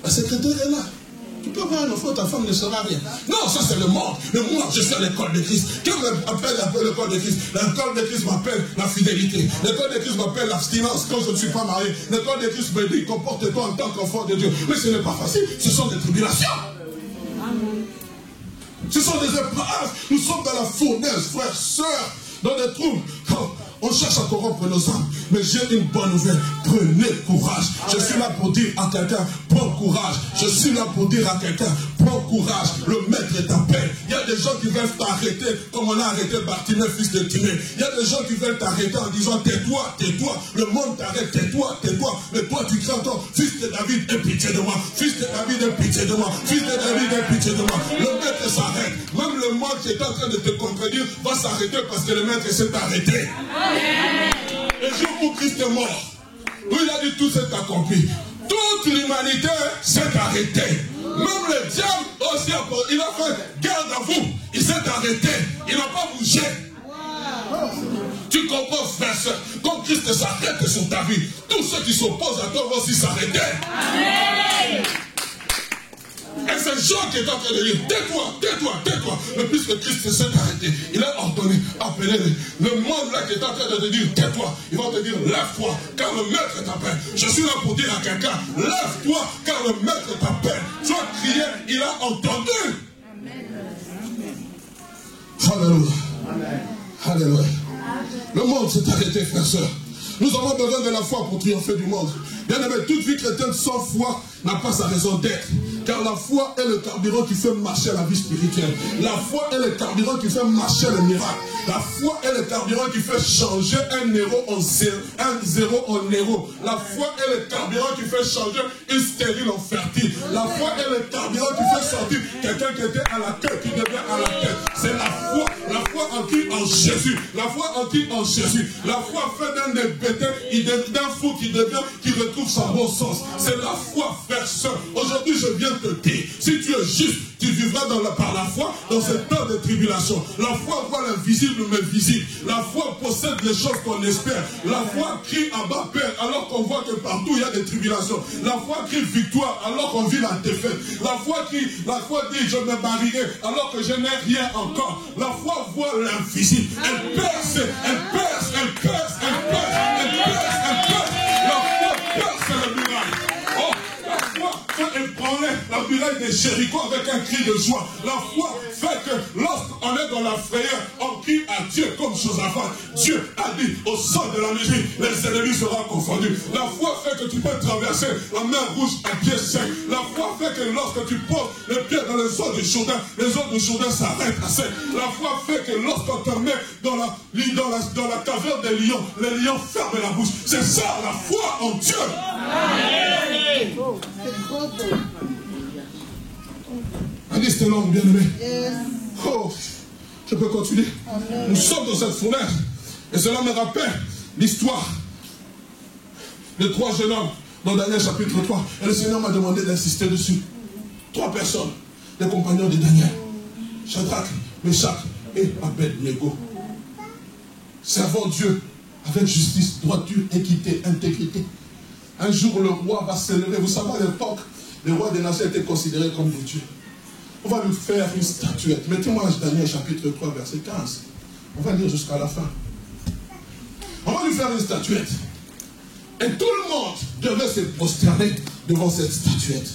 [SPEAKER 3] La secrétaire est là. Tu peux avoir un enfant, ta femme ne sera rien. Non, ça c'est le monde. Le monde, je suis à l'école de Christ. Qu'est-ce qu'on appelle l'école de Christ? L'école de Christ m'appelle la fidélité. L'école de Christ m'appelle l'abstinence quand je ne suis pas marié. L'école de Christ me dit, comporte-toi en tant qu'enfant de Dieu. Mais ce n'est pas facile. Ce sont des tribulations. Ce sont des épreuves. Nous sommes dans la fournaise, frères, sœurs, dans des troubles. Oh. On cherche à corrompre nos âmes. Mais j'ai une bonne nouvelle. Prenez courage. Je suis là pour dire à quelqu'un, prends courage. Je suis là pour dire à quelqu'un, prends courage. Le maître t'appelle. Il y a des gens qui veulent t'arrêter, comme on a arrêté Bartimée, fils de Timée. Il y a des gens qui veulent t'arrêter en disant, tais-toi, tais-toi. Le monde t'arrête, tais-toi, tais-toi. Mais toi, tu cries encore, fils de David, aie pitié de moi. Fils de David, aie pitié de moi. Fils de David, aie pitié de moi. Le maître s'arrête. Même le monde qui est en train de te contredire va s'arrêter parce que le maître s'est arrêté. Le jour où Christ est mort, où il a dit tout s'est accompli, toute l'humanité s'est arrêtée. Même le diable aussi, il a fait garde à vous. Il s'est arrêté. Il n'a pas bougé. Tu comprends, frère, quand Christ s'arrête sur ta vie, tous ceux qui s'opposent à toi vont aussi s'arrêter. Et c'est Jean qui est en train de dire, tais-toi, tais-toi, tais-toi. Mais puisque Christ s'est arrêté, il a ordonné, appelez-le. Le monde là qui est en train de te dire, tais-toi, il va te dire, lève-toi, car le maître t'appelle. Je suis là pour dire à quelqu'un, lève-toi, car le maître t'appelle. Tu as crié, il a entendu. Alléluia. Alléluia. Le monde s'est arrêté, frères et sœurs. Nous avons besoin de la foi pour triompher du monde. Bien aimé, toute vie chrétienne sans foi n'a pas sa raison d'être. Car la foi est le carburant qui fait marcher la vie spirituelle. La foi est le carburant qui fait marcher le miracle. La foi est le carburant qui fait changer un zéro en héros. La foi est le carburant qui fait changer une stérile en fertile. La foi est le carburant qui fait sortir quelqu'un qui était à la queue, qui devient à la tête. C'est la foi en qui? En Jésus. La foi en qui? En Jésus. La foi fait d'un bêtins, d'un fou qui retrouve son bon sens. C'est la foi, frère, sœur. Aujourd'hui, je viens te dire, si tu es juste, tu vivras par la foi dans ce temps de tribulation. La foi voit l'invisible mais visible. La foi possède les choses qu'on espère. La foi crie à bas père alors qu'on voit que partout il y a des tribulations. La foi crie victoire alors qu'on vit la défaite. La foi dit je me marierai alors que je n'ai rien encore. La foi voit l'invisible. Elle perce, elle perce, elle perce, elle perce, elle perce, elle perce. La foi perce le miracle. Oh, la foi
[SPEAKER 4] vient ébranler la muraille de Jéricho avec un cri de joie. La foi fait que lorsqu'on est dans la frayeur, on crie à Dieu comme Josaphat. Dieu a dit au son de la musique, les ennemis seront confondus. La foi fait que tu peux traverser la mer Rouge à pied sec. La foi fait que lorsque tu poses les pieds dans les eaux du Jourdain, les eaux du Jourdain s'arrêtent à sec. La foi fait que lorsqu'on te met dans la caverne des lions, les lions ferment la bouche. C'est ça la foi en Dieu. Allez, c'était long, bien aimé. Oh, je peux continuer. Nous sommes dans cette fournaise. Et cela me rappelle l'histoire de 3 jeunes hommes dans Daniel chapitre 3. Et le Seigneur m'a demandé d'insister dessus. 3 personnes, les compagnons de Daniel. Shadrach, Meshach et Abednego. Servant Dieu avec justice, droiture, équité, intégrité. Un jour, le roi va s'élever. Vous savez, à l'époque, les rois des nations étaient considérés comme des dieux. On va lui faire une statuette. Mettez-moi Daniel chapitre 3, verset 15. On va lire jusqu'à la fin. On va lui faire une statuette. Et tout le monde devait se prosterner devant cette statuette.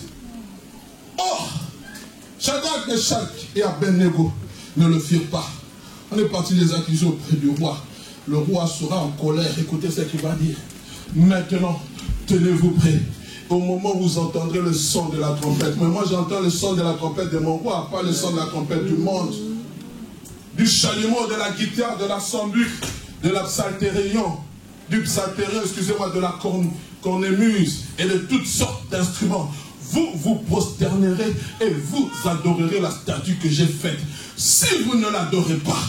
[SPEAKER 4] Or, Shadrach, Meshach et Abednego ne le firent pas. On est parti les accuser auprès du roi. Le roi sera en colère. Écoutez ce qu'il va dire. Maintenant, tenez-vous prêts. Au moment où vous entendrez le son de la trompette. Mais moi j'entends le son de la trompette de mon roi, pas le son de la trompette du monde. Du chalumeau, de la guitare, de la sambuc, de la psaltérion, du psaltérion, excusez-moi, de la cornemuse et de toutes sortes d'instruments. Vous vous prosternerez et vous adorerez la statue que j'ai faite. Si vous ne l'adorez pas,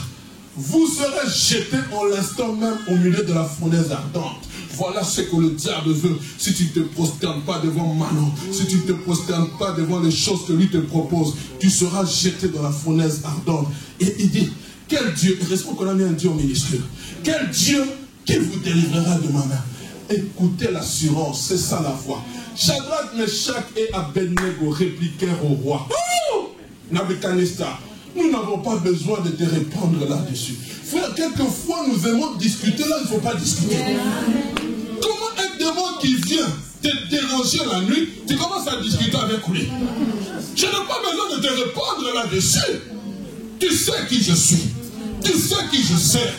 [SPEAKER 4] vous serez jeté en l'instant même au milieu de la fournaise ardente. Voilà ce que le diable veut. Si tu ne te prosternes pas devant Manon, si tu ne te prosternes pas devant les choses que lui te propose, tu seras jeté dans la fournaise ardente. Et il dit, quel Dieu, heureusement qu'on a mis un Dieu au ministère, quel Dieu qui vous délivrera de ma main? Écoutez l'assurance, c'est ça la foi. Shadrach, Meshach et Abednego répliquèrent au roi. Nabuchodonosor, nous n'avons pas besoin de te répondre là-dessus. Frère, quelquefois nous aimons discuter, là il ne faut pas discuter. Comment un démon qui vient te déranger la nuit, tu commences à discuter avec lui? Je n'ai pas besoin de te répondre là-dessus. Tu sais qui je suis. Tu sais qui je sers.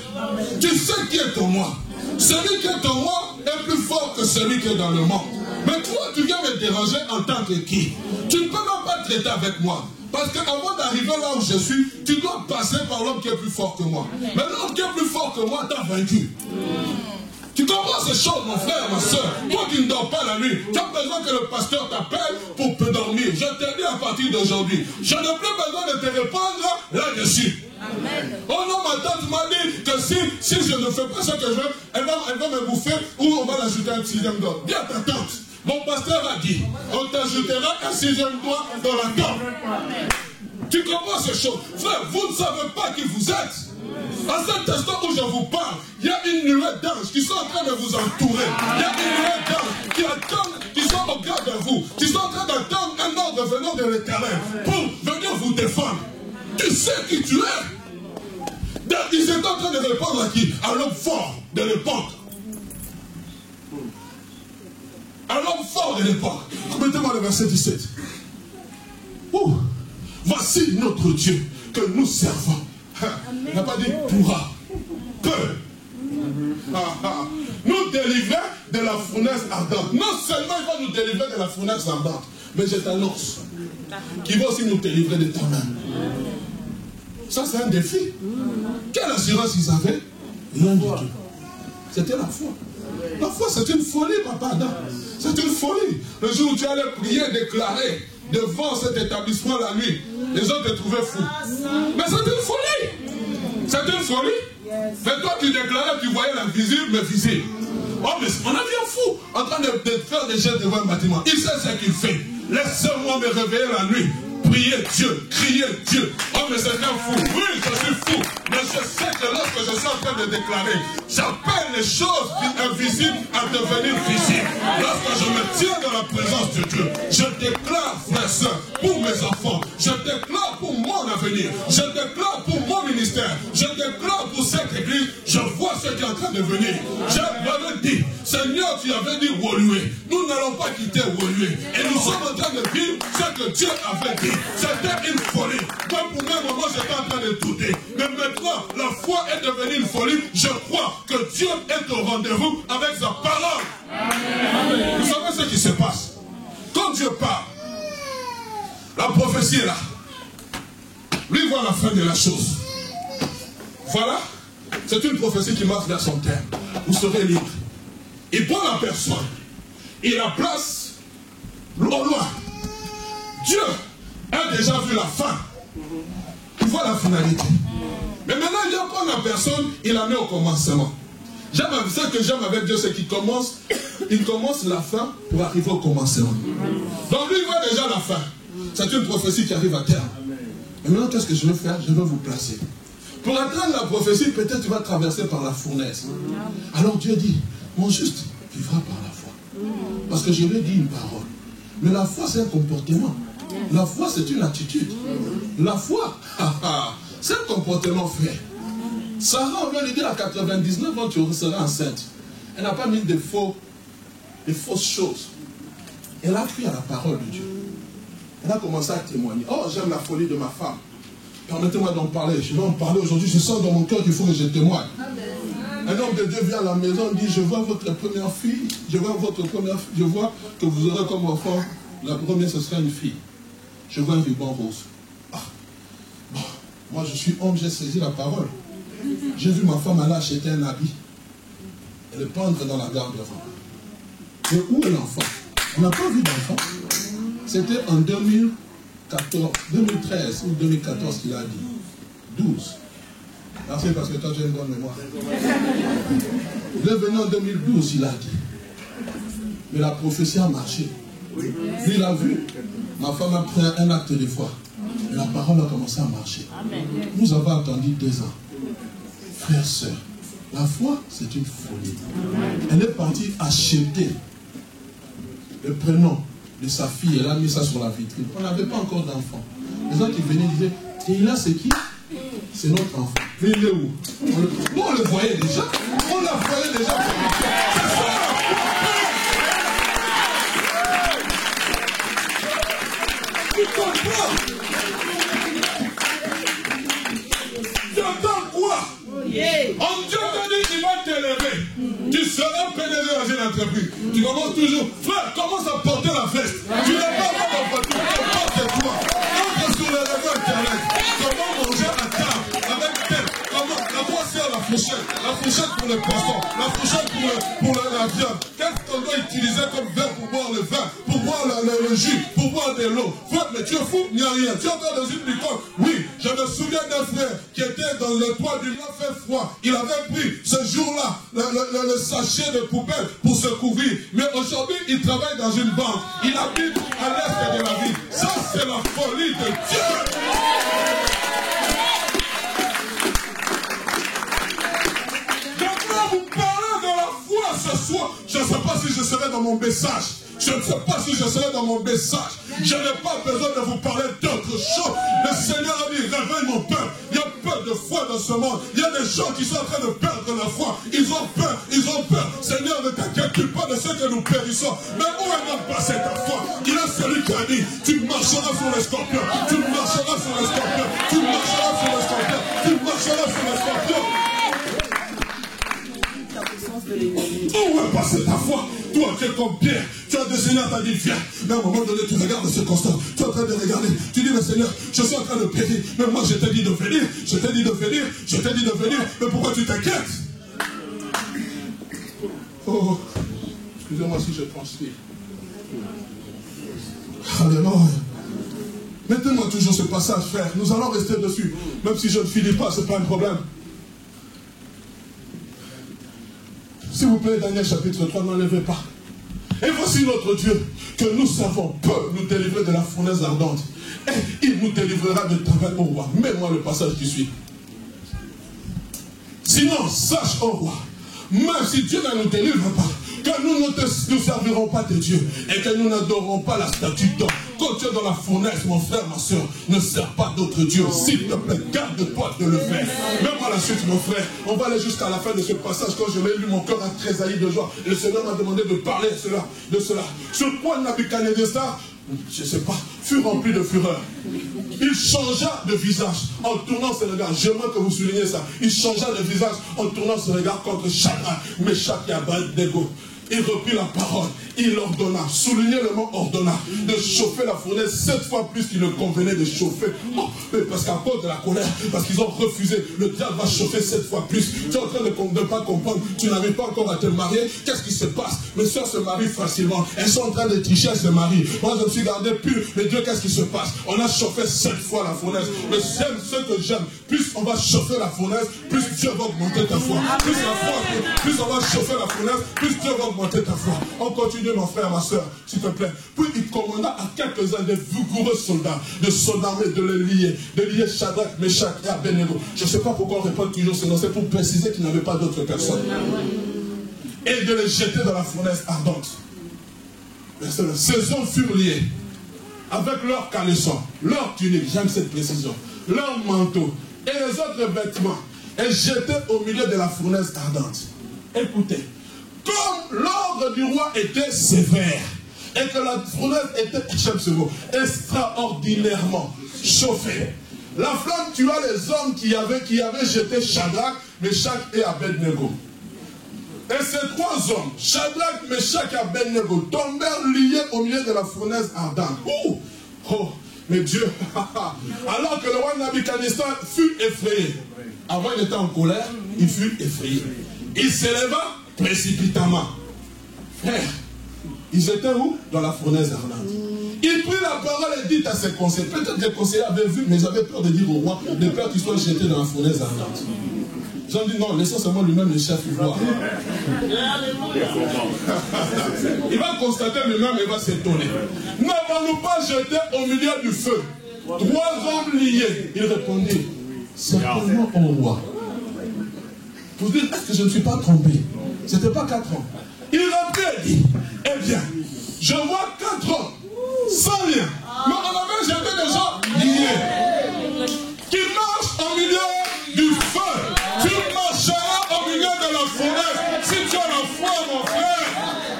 [SPEAKER 4] Tu sais qui est en moi. Celui qui est en moi est plus fort que celui qui est dans le monde. Mais toi, tu viens me déranger en tant que qui? Tu ne peux même pas traiter avec moi. Parce qu'avant d'arriver là où je suis, tu dois passer par l'homme qui est plus fort que moi. Mais l'homme qui est plus fort que moi t'a vaincu. Tu comprends ces choses, mon frère, ma soeur? Toi qui ne dors pas la nuit, tu as besoin que le pasteur t'appelle pour te dormir. Je te dis à partir d'aujourd'hui, je n'ai plus besoin de te répondre là-dessus. Oh non, ma tante m'a dit que si je ne fais pas ce que je veux, elle va me bouffer ou on va l'ajouter un 6e doigt. Bien ta tante. Mon pasteur a dit, on t'ajoutera un 6e doigt dans la tente. Tu comprends ces choses? Frère, vous ne savez pas qui vous êtes. À cet instant où je vous parle, il y a une nuée d'anges qui sont en train de vous entourer. Il y a une nuée d'anges qui attendent, qui sont au garde de vous, qui sont en train d'attendre un ordre venant de l'Éternel pour venir vous défendre. Tu sais qui tu es. Ils étaient en train de répondre à qui? À l'homme fort de l'époque. À l'homme fort de l'époque. Mettez-moi le verset 17. Ouh. Voici notre Dieu que nous servons. Il n'a pas dit pourra, peut. Nous délivrer de la fournaise ardente. Non seulement il va nous délivrer de la fournaise ardente, mais je t'annonce qu'il va aussi nous délivrer de ta main. Ça c'est un défi. Quelle assurance ils avaient? Rien du tout. C'était la foi. La foi c'est une folie, papa Adam. C'est une folie. Le jour où tu allais prier, déclarer devant cet établissement la nuit, les autres te trouvaient fou. Mais c'est une folie. C'est une folie. Mais toi tu déclarais, tu voyais l'invisible, mais visible. Oh, mais on a bien fou en train de faire des gestes devant un bâtiment. Il sait ce qu'il fait. Laisse-moi me réveiller la nuit. Prier Dieu, crier Dieu. Oh, mais c'est un fou. Oui, je suis fou. Mais je sais que lorsque je suis en train de déclarer, j'appelle les choses invisibles à devenir visibles. Lorsque je me tiens dans la présence de Dieu, je déclare, frères et sœurs, pour mes enfants, je déclare pour mon avenir, je déclare pour mon ministère, je déclare pour cette église, je vois ce qui est en train de venir. J'avais dit, Seigneur, tu avais dit évoluer. Nous n'allons pas quitter Woluwe. Et nous sommes en train de vivre ce que Dieu avait dit. C'était une folie. Moi, pour un moment, j'étais en train de douter. Mais maintenant, la foi est devenue une folie. Je crois que Dieu est au rendez-vous avec sa parole. Amen. Vous savez ce qui se passe? Quand Dieu parle, la prophétie est là. Lui voit la fin de la chose. Voilà. C'est une prophétie qui marche vers son terme. Vous serez libre. Il prend la personne. Il la place au loin. Dieu a déjà vu la fin. Il voit la finalité. Mais maintenant, il prend la personne, il la met au commencement. Ce que j'aime avec Dieu, c'est qu'il commence la fin pour arriver au commencement. Donc lui, il voit déjà la fin. C'est une prophétie qui arrive à terme. Et maintenant, qu'est-ce que je vais faire? Je vais vous placer. Pour atteindre la prophétie, peut-être tu vas traverser par la fournaise. Alors Dieu dit, mon juste vivra par la foi. Parce que je lui ai dit une parole. Mais la foi, c'est un comportement. La foi, c'est une attitude. La foi, c'est un comportement fait. Sarah, on vient lui dire à 99 ans, tu seras enceinte. Elle n'a pas mis des fausses choses. Elle a cru à la parole de Dieu. Elle a commencé à témoigner. Oh, j'aime la folie de ma femme. Permettez-moi d'en parler. Je vais en parler aujourd'hui. Je sens dans mon cœur qu'il faut que je témoigne. Un homme de Dieu vient à la maison et dit, je vois votre première fille. Je vois que vous aurez comme enfant. La première, ce sera une fille. Je vois un ruban rose. Ah. Bon. Moi, je suis homme, j'ai saisi la parole. J'ai vu ma femme aller acheter un habit. Et le prendre dans la garde-robe. Et où est l'enfant? On n'a pas vu d'enfant. C'était en 2013 ou 2014 qu'il a dit. 12. Merci parce que toi tu as une bonne mémoire. Il est venu en 2012, il a dit. Mais la prophétie a marché. Lui, il a vu. Ma femme a pris un acte de foi. Et la parole a commencé à marcher. Nous avons attendu 2 ans. Frères, sœurs, la foi, c'est une folie. Elle est partie acheter le prénom de sa fille. Elle a mis ça sur la vitrine. On n'avait pas encore d'enfant. Les gens qui venaient disaient, et là, c'est qui? C'est notre enfant. Mais il est où? Nous, on le voyait déjà. On la voyait déjà. C'est ça. Tu comprends? Tu entends quoi? En Dieu te dit, il va t'élever. Tu seras pénétré dans une entreprise. Tu commences toujours. Frère, commence à porter la veste. Tu n'as pas de voiture. Porte-toi. Entre sur le réseau internet. Comment manger à table avec tête. Comment sert la fourchette? La fourchette pour les poissons. La fourchette pour la viande. Qu'est-ce qu'on doit utiliser comme verre pour boire le vin? Pour boire le jus? Pour boire de l'eau? Frère, mais tu es fou? Il n'y a rien. Tu es encore dans une bicole? Oui, je me souviens d'un frère qui était dans le toit du lit, fait froid. Il avait pris ce jour-là le sachet de poubelle pour se couvrir. Mais aujourd'hui, il travaille dans une banque. Il habite à l'est de la ville. Ça, c'est la folie de Dieu. Maintenant, vous parlez de la foi ce soir. Je ne sais pas si je serai dans mon message. Je ne sais pas si je serai dans mon message. Je n'ai pas besoin de vous parler d'autre chose. Le Seigneur a dit, réveille mon peuple. Il y a peur de foi dans ce monde. Il y a des gens qui sont en train de perdre la foi. Ils ont peur, ils ont peur. Seigneur, ne t'inquiète pas de ce que nous périssons. Mais où est donc passée ta foi? Il est celui qui a dit, tu marcheras sur les scorpions. Tu marcheras sur les scorpions. Tu marcheras sur les scorpions. Tu marcheras sur les scorpions. Où est passée ta foi? Toi, tu es comme Pierre. Tu as des Seigneur t'a dit, viens. Mais à un moment donné, tu regardes ce constat. Tu es en train de regarder. Tu dis, mais Seigneur, je suis en train de périr. Mais moi, je t'ai dit de venir. Je t'ai dit de venir. Je t'ai dit de venir. Mais pourquoi tu t'inquiètes? Oh, excusez-moi si je transpire. Alléluia. Mettez-moi toujours ce passage, frère. Nous allons rester dessus. Même si je ne finis pas, ce n'est pas un problème. S'il vous plaît, Daniel chapitre 3, n'enlevez pas. Et voici notre Dieu, que nous savons peut nous délivrer de la fournaise ardente. Et il nous délivrera de travail au roi. Mets-moi le passage qui suit. Sinon, sache, au roi, même si Dieu ne nous délivre pas, que nous ne servirons pas de Dieu et que nous n'adorerons pas la statue d'or. Quand Dieu dans la fournaise, mon frère, ma soeur, ne sert pas d'autre Dieu. S'il te plaît, garde-toi de le faire. Même à la suite, mon frère, on va aller jusqu'à la fin de ce passage. Quand je l'ai lu, mon cœur a tressailli de joie. Le Seigneur m'a demandé de parler de cela. Sur quoi Nabuchodonosor, je ne sais pas, fut rempli de fureur. Il changea de visage en tournant ses regards. J'aimerais que vous souligniez ça. Il changea de visage en tournant ses regards contre Shadrach, Meshach et Abednego. Il reprit la parole, il ordonna, soulignez le mot ordonna, de chauffer la fournaise 7 fois plus qu'il ne convenait de chauffer. Oh, parce qu'à cause de la colère, parce qu'ils ont refusé, le diable va chauffer 7 fois plus. Tu es en train de ne pas comprendre, tu n'arrives pas encore à te marier, qu'est-ce qui se passe? Mes soeurs se marient facilement, elles sont en train de tricher, elles se marient. Moi je me suis gardé pur, mais Dieu, qu'est-ce qui se passe? On a chauffé 7 fois la fournaise. Mais j'aime ceux que j'aime, plus on va chauffer la fournaise, plus Dieu va augmenter ta foi. Plus on va chauffer la fournaise, plus Dieu va augmenter ta foi. On continue, mon frère, ma soeur, s'il te plaît. Puis il commanda à quelques-uns des vigoureux soldats de son armée de lier Shadrach, Meshach et Abednego. Je ne sais pas pourquoi on répète toujours ce nom, c'est pour préciser qu'il n'y avait pas d'autres personnes. Et de les jeter dans la fournaise ardente. Ces hommes furent liés avec leurs caleçons, leurs tuniques, j'aime cette précision, leurs manteaux et les autres vêtements, et jetés au milieu de la fournaise ardente. Écoutez, comme l'ordre du roi était sévère et que la fournaise était, j'aime ce mot, extraordinairement chauffée, la flamme tua les hommes qui avaient jeté Shadrach, Meshach et Abednego. Et ces 3 hommes, Shadrach, Meshach et Abednego, tombèrent liés au milieu de la fournaise ardente. Oh, mais Dieu, alors que le roi Nabuchodonosor fut effrayé, avant il était en colère, il fut effrayé. Il s'éleva précipitamment. Frère, ils étaient où? Dans la fournaise ardente. Il prit la parole et dit à ses conseillers, peut-être que les conseillers avaient vu, mais ils avaient peur de dire au roi, de peur qu'il soit jeté dans la fournaise ardente. Ils ont dit non, laissons seulement lui-même le chef voir. Il va constater lui-même et va s'étonner. N'avons-nous pas jeté au milieu du feu 3 hommes liés? Il répondit, certainement au roi. Vous dites, est-ce que je ne suis pas trompé? C'était pas 4 hommes. Il reprit et dit, eh bien, je vois 4 hommes sans lien. Mais on avait jeté des gens liés qui marchent au milieu du feu. Tu marcheras au milieu de la fournaise si tu as la foi, mon frère.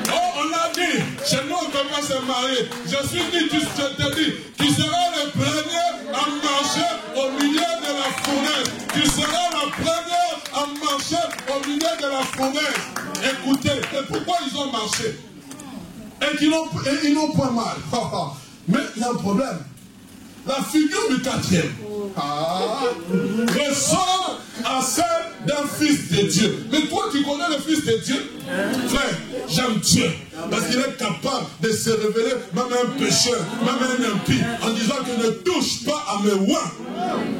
[SPEAKER 4] Oh, on a dit, chez nous on commence à marier. Je suis dit, je te dis, tu seras le premier à marcher au milieu de la fournaise. Tu seras la première à marcher au milieu de la fournaise. Écoutez, et pourquoi ils ont marché? Et ils n'ont pas mal. Mais il y a un problème. La figure du 4e ressemble à celle d'un fils de Dieu. Mais toi, tu connais le fils de Dieu? Frère, j'aime Dieu. Parce qu'il est capable de se révéler, même un pécheur, même un impie, en disant que ne touche pas à mes oins.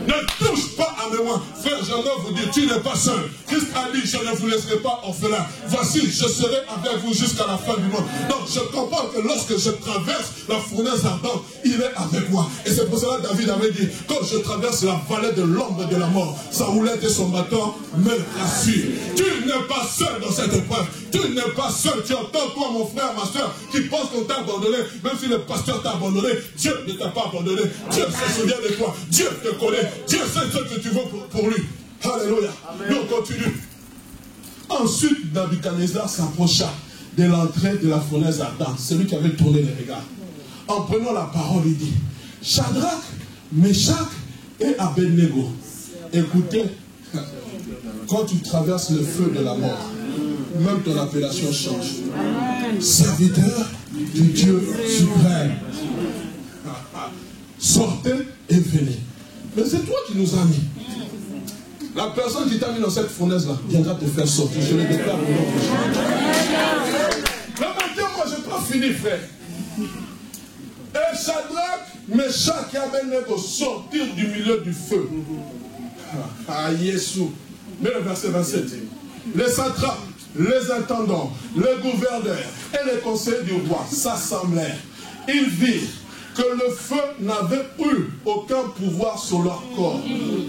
[SPEAKER 4] Ne touche pas à mes oins. Frère, j'aimerais vous dire, tu n'es pas seul. Christ a dit, je ne vous laisserai pas orphelin. Voici, je serai avec vous jusqu'à la fin du monde. Donc, je comprends que lorsque je traverse la fournaise ardente, il est avec moi. Et c'est pour cela que David avait dit, quand je traverse la vallée de l'ombre de la mort, sa houlette et son bâton me rassurent. Tu n'es pas seul dans cette épreuve. Tu n'es pas seul. Tu entends, toi, mon frère, ma soeur, qui pense qu'on t'a abandonné, même si le pasteur t'a abandonné, Dieu ne t'a pas abandonné. Dieu se souvient de toi. Dieu te connaît. Dieu sait ce que tu veux pour lui. Alléluia. Nous, on continue. Ensuite, Nabuchodonosor s'approcha de l'entrée de la fournaise ardente, celui qui avait tourné les regards. En prenant la parole, il dit, Shadrach, Meshach et Abednego, écoutez, quand tu traverses le feu de la mort, même ton appellation change. Serviteur du Dieu suprême. Sortez et venez. Mais c'est toi qui nous as mis. La personne qui t'a mis dans cette fournaise-là viendra te faire sortir. Je le déclare au nom de Jésus. Mais maintenant, moi, je n'ai pas fini, frère. Et Shadrach, Meshach et Abednego sortirent du milieu du feu. Ah, Jésus. Mais le verset 27. Les satrapes, les intendants, les gouverneurs et les conseillers du roi s'assemblèrent. Ils virent que le feu n'avait eu aucun pouvoir sur leur corps.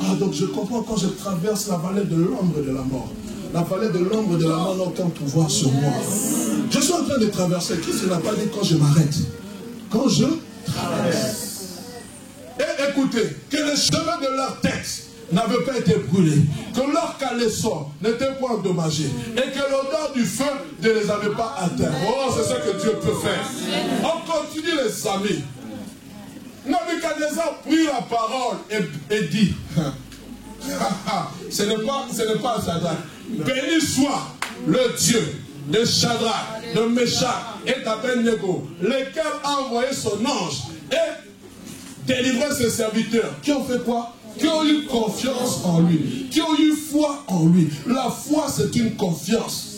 [SPEAKER 4] Ah, donc je comprends quand je traverse la vallée de l'ombre de la mort. La vallée de l'ombre de la mort n'a aucun pouvoir sur moi. Je suis en train de traverser. Qui ne l'a pas dit quand je m'arrête? Quand je Et écoutez, que les cheveux de leur tête n'avaient pas été brûlés, que leur caleçon n'était pas endommagé, et que l'odeur du feu ne les avait pas atteints. Oh, c'est ce que Dieu peut faire. On continue, les amis. Nabuchodonosor prit la parole et dit, ce n'est pas Shadrach. Béni soit le Dieu de Shadrach, de Meshach et d'Abednego, lequel a envoyé son ange et délivré ses serviteurs. Qui ont fait quoi? Qui ont eu confiance en lui, qui ont eu foi en lui. La foi, c'est une confiance.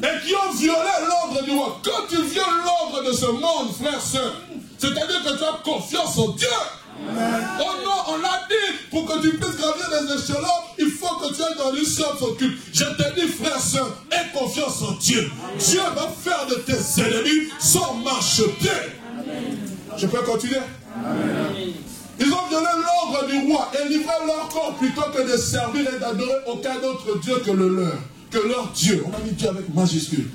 [SPEAKER 4] Et qui ont violé l'ordre du roi. Quand tu violes l'ordre de ce monde, frère, sœur, c'est-à-dire que tu as confiance en Dieu. Oh non, on l'a dit, pour que tu puisses gravir les échelons, il faut que tu aies dans une sorte occupe. Je te dis, frère, sœur, aie confiance en Dieu. Dieu va faire de tes ennemis son marchepied. Je peux continuer? Ils ont violé l'ordre du roi et livré leur corps plutôt que de servir et d'adorer aucun autre Dieu que le leur, que leur Dieu. On a mis Dieu avec majuscule.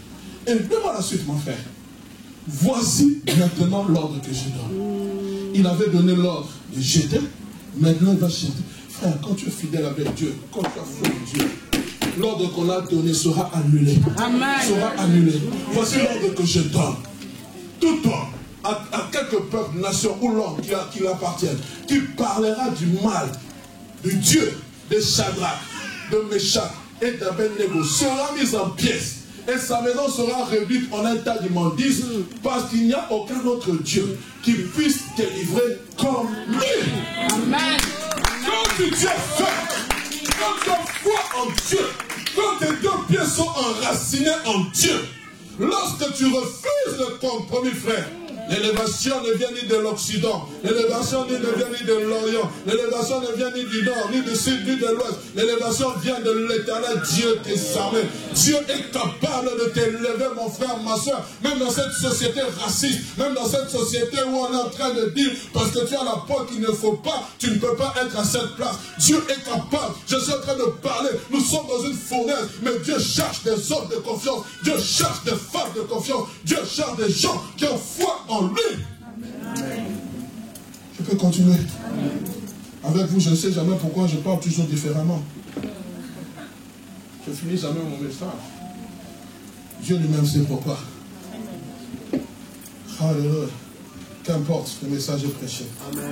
[SPEAKER 4] Et mets-moi la suite, mon frère. Voici maintenant l'ordre que je donne. Il avait donné l'ordre de jeter, maintenant il va jeter. Frère, quand tu es fidèle avec Dieu, quand tu as foi en Dieu, l'ordre qu'on a donné sera annulé. Amen. Sera annulé. Voici l'ordre que je donne. Tout homme, à quelque peuple, nation ou langue qui l'appartienne, qui parlera du mal du Dieu de Shadrach, de Meshach et d'Abednego sera mis en pièces. Et sa maison sera réduite en un tas d'immondices, parce qu'il n'y a aucun autre Dieu qui puisse délivrer comme lui. Amen. Quand tu es fait, quand tu as foi en Dieu, quand tes deux pieds sont enracinés en Dieu, lorsque tu refuses le compromis, frère, l'élévation ne vient ni de l'Occident, l'élévation ne vient ni de l'Orient, l'élévation ne vient ni du Nord, ni du Sud, ni de l'Ouest. L'élévation vient de l'Éternel Dieu des armées. Dieu est capable de t'élever, mon frère, ma soeur, même dans cette société raciste, même dans cette société où on est en train de dire, parce que tu as la peau qu'il ne faut pas, tu ne peux pas être à cette place. Dieu est capable. Je suis en train de parler. Nous sommes dans une fournaise, mais Dieu cherche des hommes de confiance. Dieu cherche des femmes de confiance. Dieu cherche des gens qui ont foi en lui. Amen. Je peux continuer. Amen. Avec vous, je ne sais jamais pourquoi je parle toujours différemment. Je finis jamais mon message. Dieu lui-même sait pourquoi. Alléluia. Qu'importe, le message est prêché. Amen.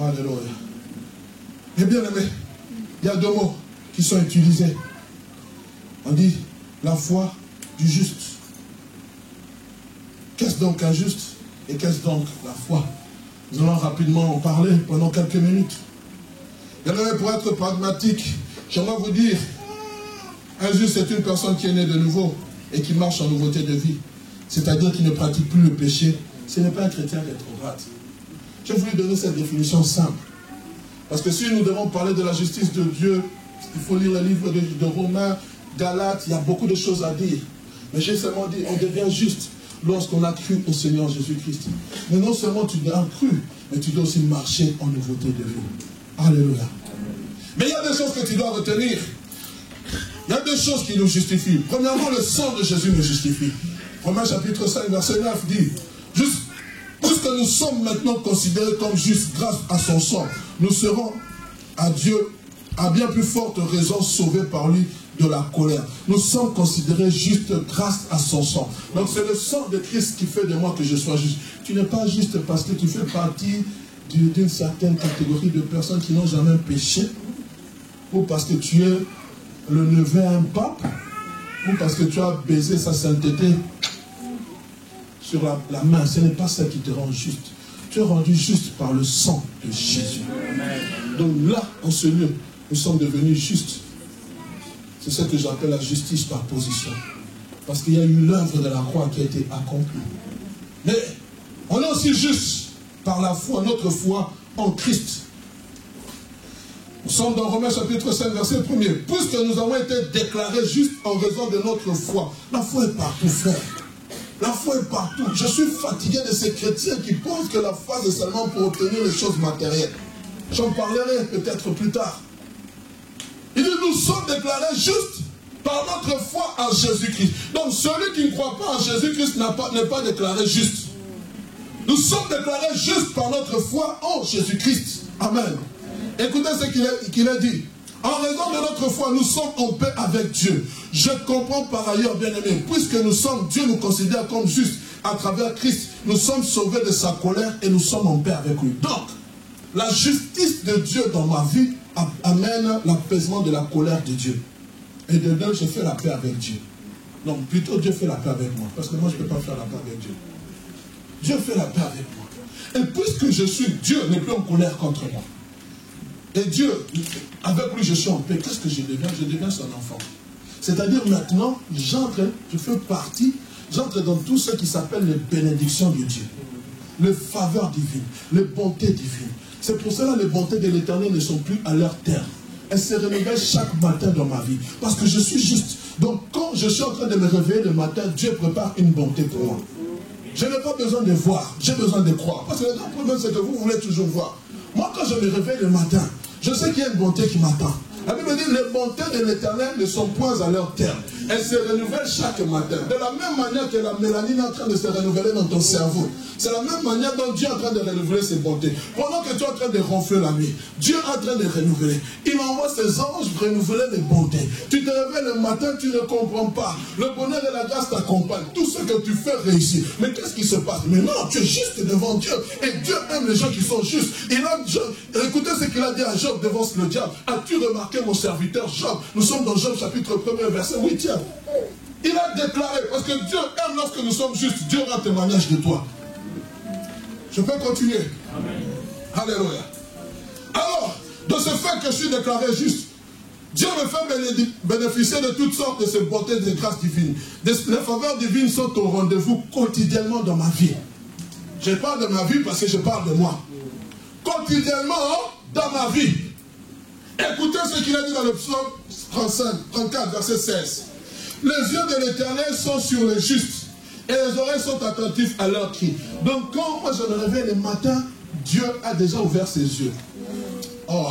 [SPEAKER 4] Alléluia. Mais bien aimé, il y a deux mots qui sont utilisés. On dit la foi du juste. Qu'est-ce donc un juste et qu'est-ce donc la foi? Nous allons rapidement en parler pendant quelques minutes. Pour être pragmatique, j'aimerais vous dire, un juste c'est une personne qui est née de nouveau et qui marche en nouveauté de vie. C'est-à-dire qui ne pratique plus le péché. Ce n'est pas un chrétien rétrograde. J'ai voulu donner cette définition simple. Parce que si nous devons parler de la justice de Dieu, il faut lire le livre de Romains, Galates, il y a beaucoup de choses à dire. Mais j'ai seulement dit, on devient juste lorsqu'on a cru au Seigneur Jésus-Christ. Mais non seulement tu dois cru, mais tu dois aussi marcher en nouveauté de vie. Alléluia. Mais il y a des choses que tu dois retenir. Il y a deux choses qui nous justifient. Premièrement, le sang de Jésus nous justifie. Romains chapitre 5, verset 9 dit, puisque nous sommes maintenant considérés comme justes grâce à son sang, nous serons à Dieu à bien plus forte raison sauvés par lui de la colère. Nous sommes considérés justes grâce à son sang. Donc c'est le sang de Christ qui fait de moi que je sois juste. Tu n'es pas juste parce que tu fais partie d'une certaine catégorie de personnes qui n'ont jamais péché, ou parce que tu es le neveu à un pape, ou parce que tu as baisé sa sainteté sur la main. Ce n'est pas ça qui te rend juste. Tu es rendu juste par le sang de Jésus. Donc là, en ce lieu, nous sommes devenus justes. C'est ce que j'appelle la justice par position. Parce qu'il y a eu l'œuvre de la croix qui a été accomplie. Mais on est aussi juste par la foi, notre foi en Christ. Nous sommes dans Romains chapitre 5, verset 1er. Puisque nous avons été déclarés justes en raison de notre foi. La foi est partout, frère. La foi est partout. Je suis fatigué de ces chrétiens qui pensent que la foi c'est seulement pour obtenir les choses matérielles. J'en parlerai peut-être plus tard. Il dit, nous sommes déclarés justes Par notre foi en Jésus-Christ. Donc celui qui ne croit pas en Jésus-Christ n'est pas déclaré juste. Nous sommes déclarés justes par notre foi en Jésus-Christ. Amen. Écoutez ce qu'il a dit. En raison de notre foi, nous sommes en paix avec Dieu. Je comprends par ailleurs, bien-aimés, puisque nous sommes, Dieu nous considère comme justes à travers Christ. Nous sommes sauvés de sa colère et nous sommes en paix avec lui. Donc, la justice de Dieu dans ma vie amène l'apaisement de la colère de Dieu. Et de là, je fais la paix avec Dieu. Non, plutôt Dieu fait la paix avec moi. Parce que moi, je ne peux pas faire la paix avec Dieu. Dieu fait la paix avec moi. Et puisque je suis Dieu, n'est plus en colère contre moi. Et Dieu, avec lui, je suis en paix. Qu'est-ce que je deviens? Je deviens son enfant. C'est-à-dire maintenant, je fais partie, j'entre dans tout ce qui s'appelle les bénédictions de Dieu. Les faveurs divines, les bontés divines. C'est pour cela que les bontés de l'Éternel ne sont plus à leur terme. Elles se renouvellent chaque matin dans ma vie. Parce que je suis juste. Donc quand je suis en train de me réveiller le matin, Dieu prépare une bonté pour moi. Je n'ai pas besoin de voir, j'ai besoin de croire. Parce que le grand problème, c'est que vous voulez toujours voir. Moi, quand je me réveille le matin, je sais qu'il y a une bonté qui m'attend. La Bible dit, les bontés de l'Éternel ne sont point à leur terme. Elles se renouvellent chaque matin. De la même manière que la mélanine est en train de se renouveler dans ton cerveau. C'est la même manière dont Dieu est en train de renouveler ses bontés. Pendant que tu es en train de ronfler la nuit, Dieu est en train de renouveler. Il envoie ses anges renouveler les bontés. Tu te réveilles le matin, tu ne comprends pas. Le bonheur et la grâce t'accompagnent. Tout ce que tu fais réussit. Mais qu'est-ce qui se passe? Mais non, tu es juste devant Dieu. Et Dieu aime les gens qui sont justes. Écoutez ce qu'il a dit à Job devant le diable. As-tu remarqué mon serviteur Job? Nous sommes dans Job chapitre 1er verset 8. Il a déclaré, parce que Dieu aime lorsque nous sommes justes. Dieu rend témoignage de toi. Je peux continuer. Amen. Alléluia. Alors, de ce fait que je suis déclaré juste, Dieu me fait bénéficier de toutes sortes de ces bontés de grâces divines. Les faveurs divines sont au rendez-vous quotidiennement dans ma vie. Je parle de ma vie parce que je parle de moi. Quotidiennement dans ma vie. Écoutez ce qu'il a dit dans le psaume 34, verset 16. Les yeux de l'Éternel sont sur les justes et les oreilles sont attentifs à leurs cris. Donc quand moi je me réveille le matin, Dieu a déjà ouvert ses yeux. Oh,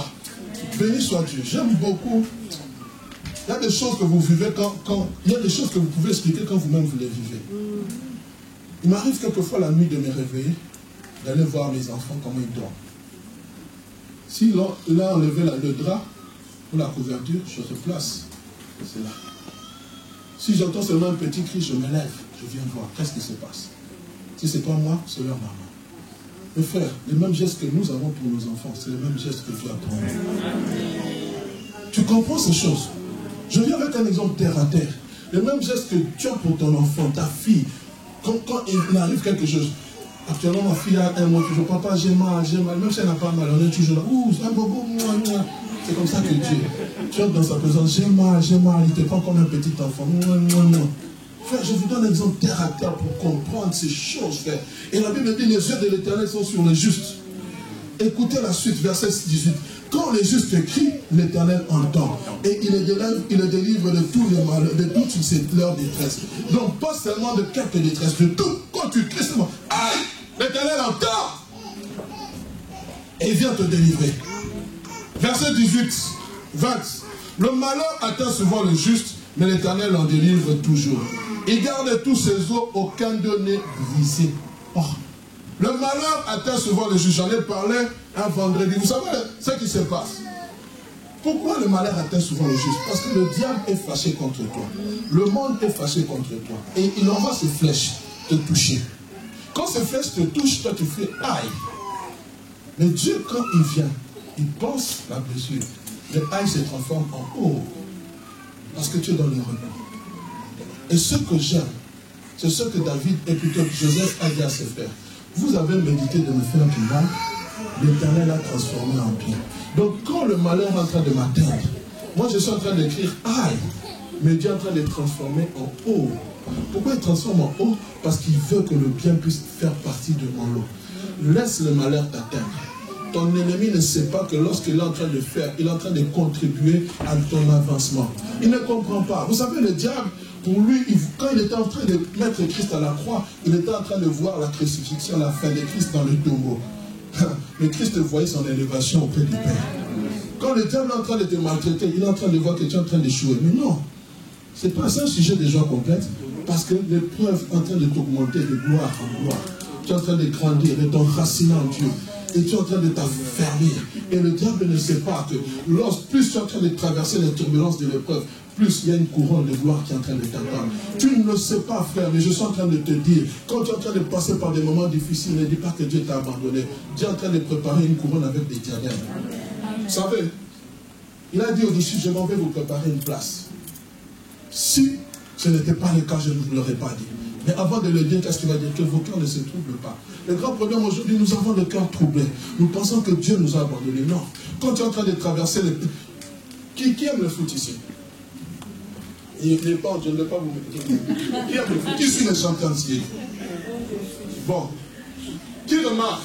[SPEAKER 4] béni soit Dieu. J'aime beaucoup. Il y a des choses que vous vivez il y a des choses que vous pouvez expliquer quand vous-même vous les vivez. Il m'arrive quelquefois la nuit de me réveiller, d'aller voir mes enfants comment ils dorment. Si il a enlevé le drap ou la couverture, je replace. C'est là. Si j'entends seulement un petit cri, je me lève, je viens voir. Qu'est-ce qui se passe? Si ce n'est pas moi, c'est leur maman. Mes frères, les mêmes gestes que nous avons pour nos enfants, c'est les mêmes gestes que Dieu a pour nous. Tu comprends ces choses? Je viens avec un exemple terre à terre. Les mêmes gestes que tu as pour ton enfant, ta fille, quand il arrive quelque chose. Actuellement, ma fille a un mois, toujours, papa, j'ai mal, même si elle n'a pas mal, on est toujours là, ouh, c'est un bobo, moi. C'est comme ça que Dieu, tu es dans sa présence, j'ai mal, il te prend comme un petit enfant, moi. Frère, je vous donne un exemple terre à terre pour comprendre ces choses, frère. Et la Bible dit, les yeux de l'Éternel sont sur les justes. Écoutez la suite, verset 18. Quand les justes crient, l'Éternel entend. Et il les délivre de tous les malheurs, de toutes leurs détresses. Donc, pas seulement de quelques détresses, de tout. Quand tu cries seulement, aïe, l'Éternel entend. Et il vient te délivrer. Verset 18, 20. Le malheur atteint souvent le juste, mais l'Éternel en délivre toujours. Il garde tous ses os, aucun d'eux n'est brisé. Oh. Le malheur atteint souvent le juste. J'en ai parlé un vendredi. Vous savez ce qui se passe. Pourquoi le malheur atteint souvent le juste? Parce que le diable est fâché contre toi. Le monde est fâché contre toi. Et il envoie ses flèches te toucher. Quand ces flèches te touchent, toi tu fais aïe. Mais Dieu, quand il vient, il pense la blessure. Le aïe se transforme en oh. Parce que tu es dans le repos. Et ce que j'aime, c'est ce que David et plutôt Joseph a dit à ses frères. Vous avez médité de me faire du mal, l'Éternel a transformé en bien. Donc quand le malheur est en train de m'atteindre, moi je suis en train d'écrire aïe, mais Dieu est en train de transformer en haut. Pourquoi il transforme en haut? Parce qu'il veut que le bien puisse faire partie de mon lot. Laisse le malheur t'atteindre. Ton ennemi ne sait pas que lorsqu'il est en train de faire, il est en train de contribuer à ton avancement. Il ne comprend pas. Vous savez, le diable, pour lui, quand il était en train de mettre Christ à la croix, il était en train de voir la crucifixion, la fin de Christ dans le tombeau. Mais Christ voyait son élévation auprès du Père. Quand le diable est en train de te maltraiter, il est en train de voir que tu es en train d'échouer. Mais non.
[SPEAKER 3] C'est pas ça un sujet de joie complète. Parce que l'épreuve est en train de t'augmenter de gloire en gloire. Tu es en train de grandir, de t'enraciner en Dieu. Et tu es en train de t'affermir. Et le diable ne sait pas que plus tu es en train de traverser les turbulences de l'épreuve, plus il y a une couronne de gloire qui est en train de t'attendre. Tu ne le sais pas, frère, mais je suis en train de te dire, quand tu es en train de passer par des moments difficiles, ne dis pas que Dieu t'a abandonné. Dieu est en train de préparer une couronne avec des diadèmes. Vous savez, il a dit aux disciples, je m'en vais vous préparer une place. Si ce n'était pas le cas, je ne vous l'aurais pas dit. Mais avant de le dire, qu'est-ce qu'il va dire? Que vos cœurs ne se troublent pas. Le grand problème aujourd'hui, nous avons le cœur troublé. Nous pensons que Dieu nous a abandonnés. Non. Quand tu es en train de traverser les... Qui aime le foot ici? Il n'est pas, je ne vais pas vous mettre. Qui aime le foot? Qui suit les champions ici? Bon. Qui remarque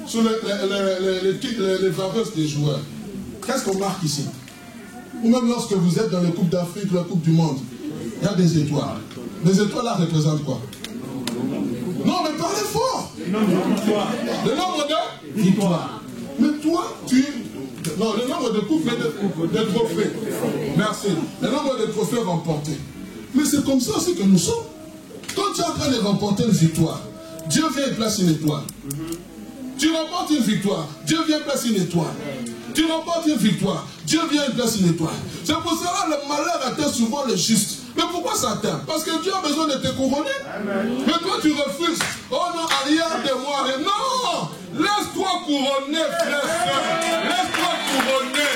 [SPEAKER 3] sur les vareuses des joueurs? Qu'est-ce qu'on marque ici? Ou même lorsque vous êtes dans les Coupes d'Afrique, la Coupe du Monde, il y a des étoiles. Les étoiles là représentent quoi? Non, mais parlez fort. Le nombre de victoires. Mais toi, non, le nombre de coupes, mais de trophées. Merci. Le nombre de trophées remportés. Mais c'est comme ça aussi que nous sommes. Quand tu es en train de remporter une victoire, Dieu vient et place une étoile. Tu remportes une victoire, Dieu vient et place une étoile. Tu remportes une victoire, Dieu vient et place une étoile. C'est pour cela que le malheur atteint souvent le juste. Mais pourquoi ça atteint? Parce que Dieu a besoin de te couronner. Mais toi tu refuses. Oh non, arrière de moi. Non! Laisse-toi couronner, frère, soeur. Laisse-toi couronner.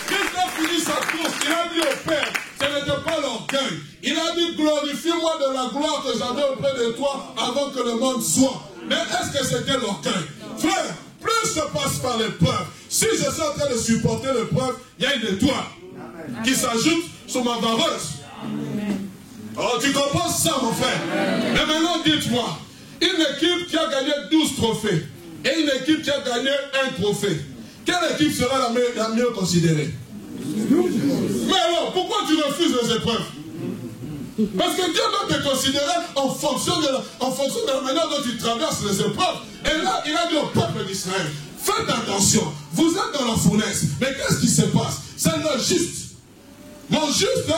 [SPEAKER 3] Christ a fini sa course. Il a dit au Père, ce n'était pas l'orgueil. Il a dit, glorifie-moi de la gloire que j'avais auprès de toi avant que le monde soit. Mais est-ce que c'était l'orgueil? Frère, plus je passe par l'épreuve, si je suis en train de supporter l'épreuve, il y a une étoile qui s'ajoute sur ma vareuse. Oh, tu comprends ça, mon frère? Mais maintenant, dites-moi, une équipe qui a gagné 12 trophées et une équipe qui a gagné un trophée, quelle équipe sera la mieux considérée? Mais alors, pourquoi tu refuses les épreuves? Parce que Dieu doit te considérer en fonction de la manière dont tu traverses les épreuves. Et là, il a dit au peuple d'Israël, faites attention, vous êtes dans la fournaise. Mais qu'est-ce qui se passe? C'est le juste. Mon juste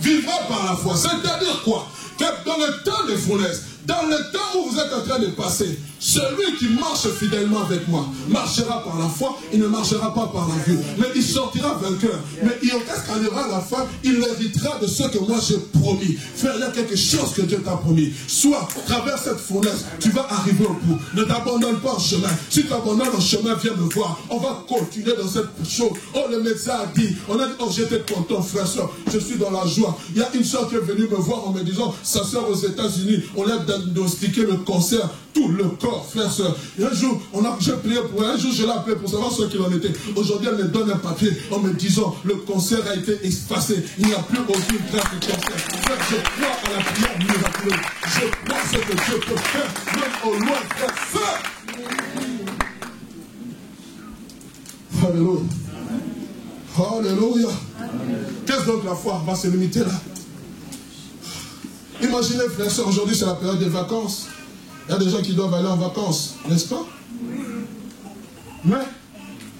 [SPEAKER 3] vivra par la foi. C'est-à-dire quoi? Que dans le temps de fournaise, dans le temps où vous êtes en train de passer, celui qui marche fidèlement avec moi marchera par la foi, il ne marchera pas par la vue. Mais il sortira vainqueur. Mais qu'est-ce qu'il arrivera à la fin? Il héritera de ce que moi j'ai promis. Frère, il y a quelque chose que Dieu t'a promis. Soit, traverse cette fournaise, tu vas arriver au bout. Ne t'abandonne pas en chemin. Si tu abandonnes en chemin, viens me voir. On va continuer dans cette chose. Oh, le médecin a dit, on a dit, oh, j'étais content, frère, soeur, je suis dans la joie. Il y a une soeur qui est venue me voir en me disant, sa soeur aux États-Unis, on l'a diagnostiqué le cancer, tout le corps, frère, soeur. Et un jour, j'ai prié pour elle, un jour je l'ai appelé pour savoir ce qu'il en était. Aujourd'hui, elle me donne un papier en me disant, le cancer a été espacé, il n'y a plus aucune trace de cancer. Frère, je crois à la prière miraculeuse. Je crois ce que Dieu peut faire, même au loin, frère, soeur. Alléluia. Alléluia. Qu'est-ce donc la foi va se limiter là? Imaginez, frère, soeur, aujourd'hui c'est la période des vacances. Il y a des gens qui doivent aller en vacances, n'est-ce pas? Mais,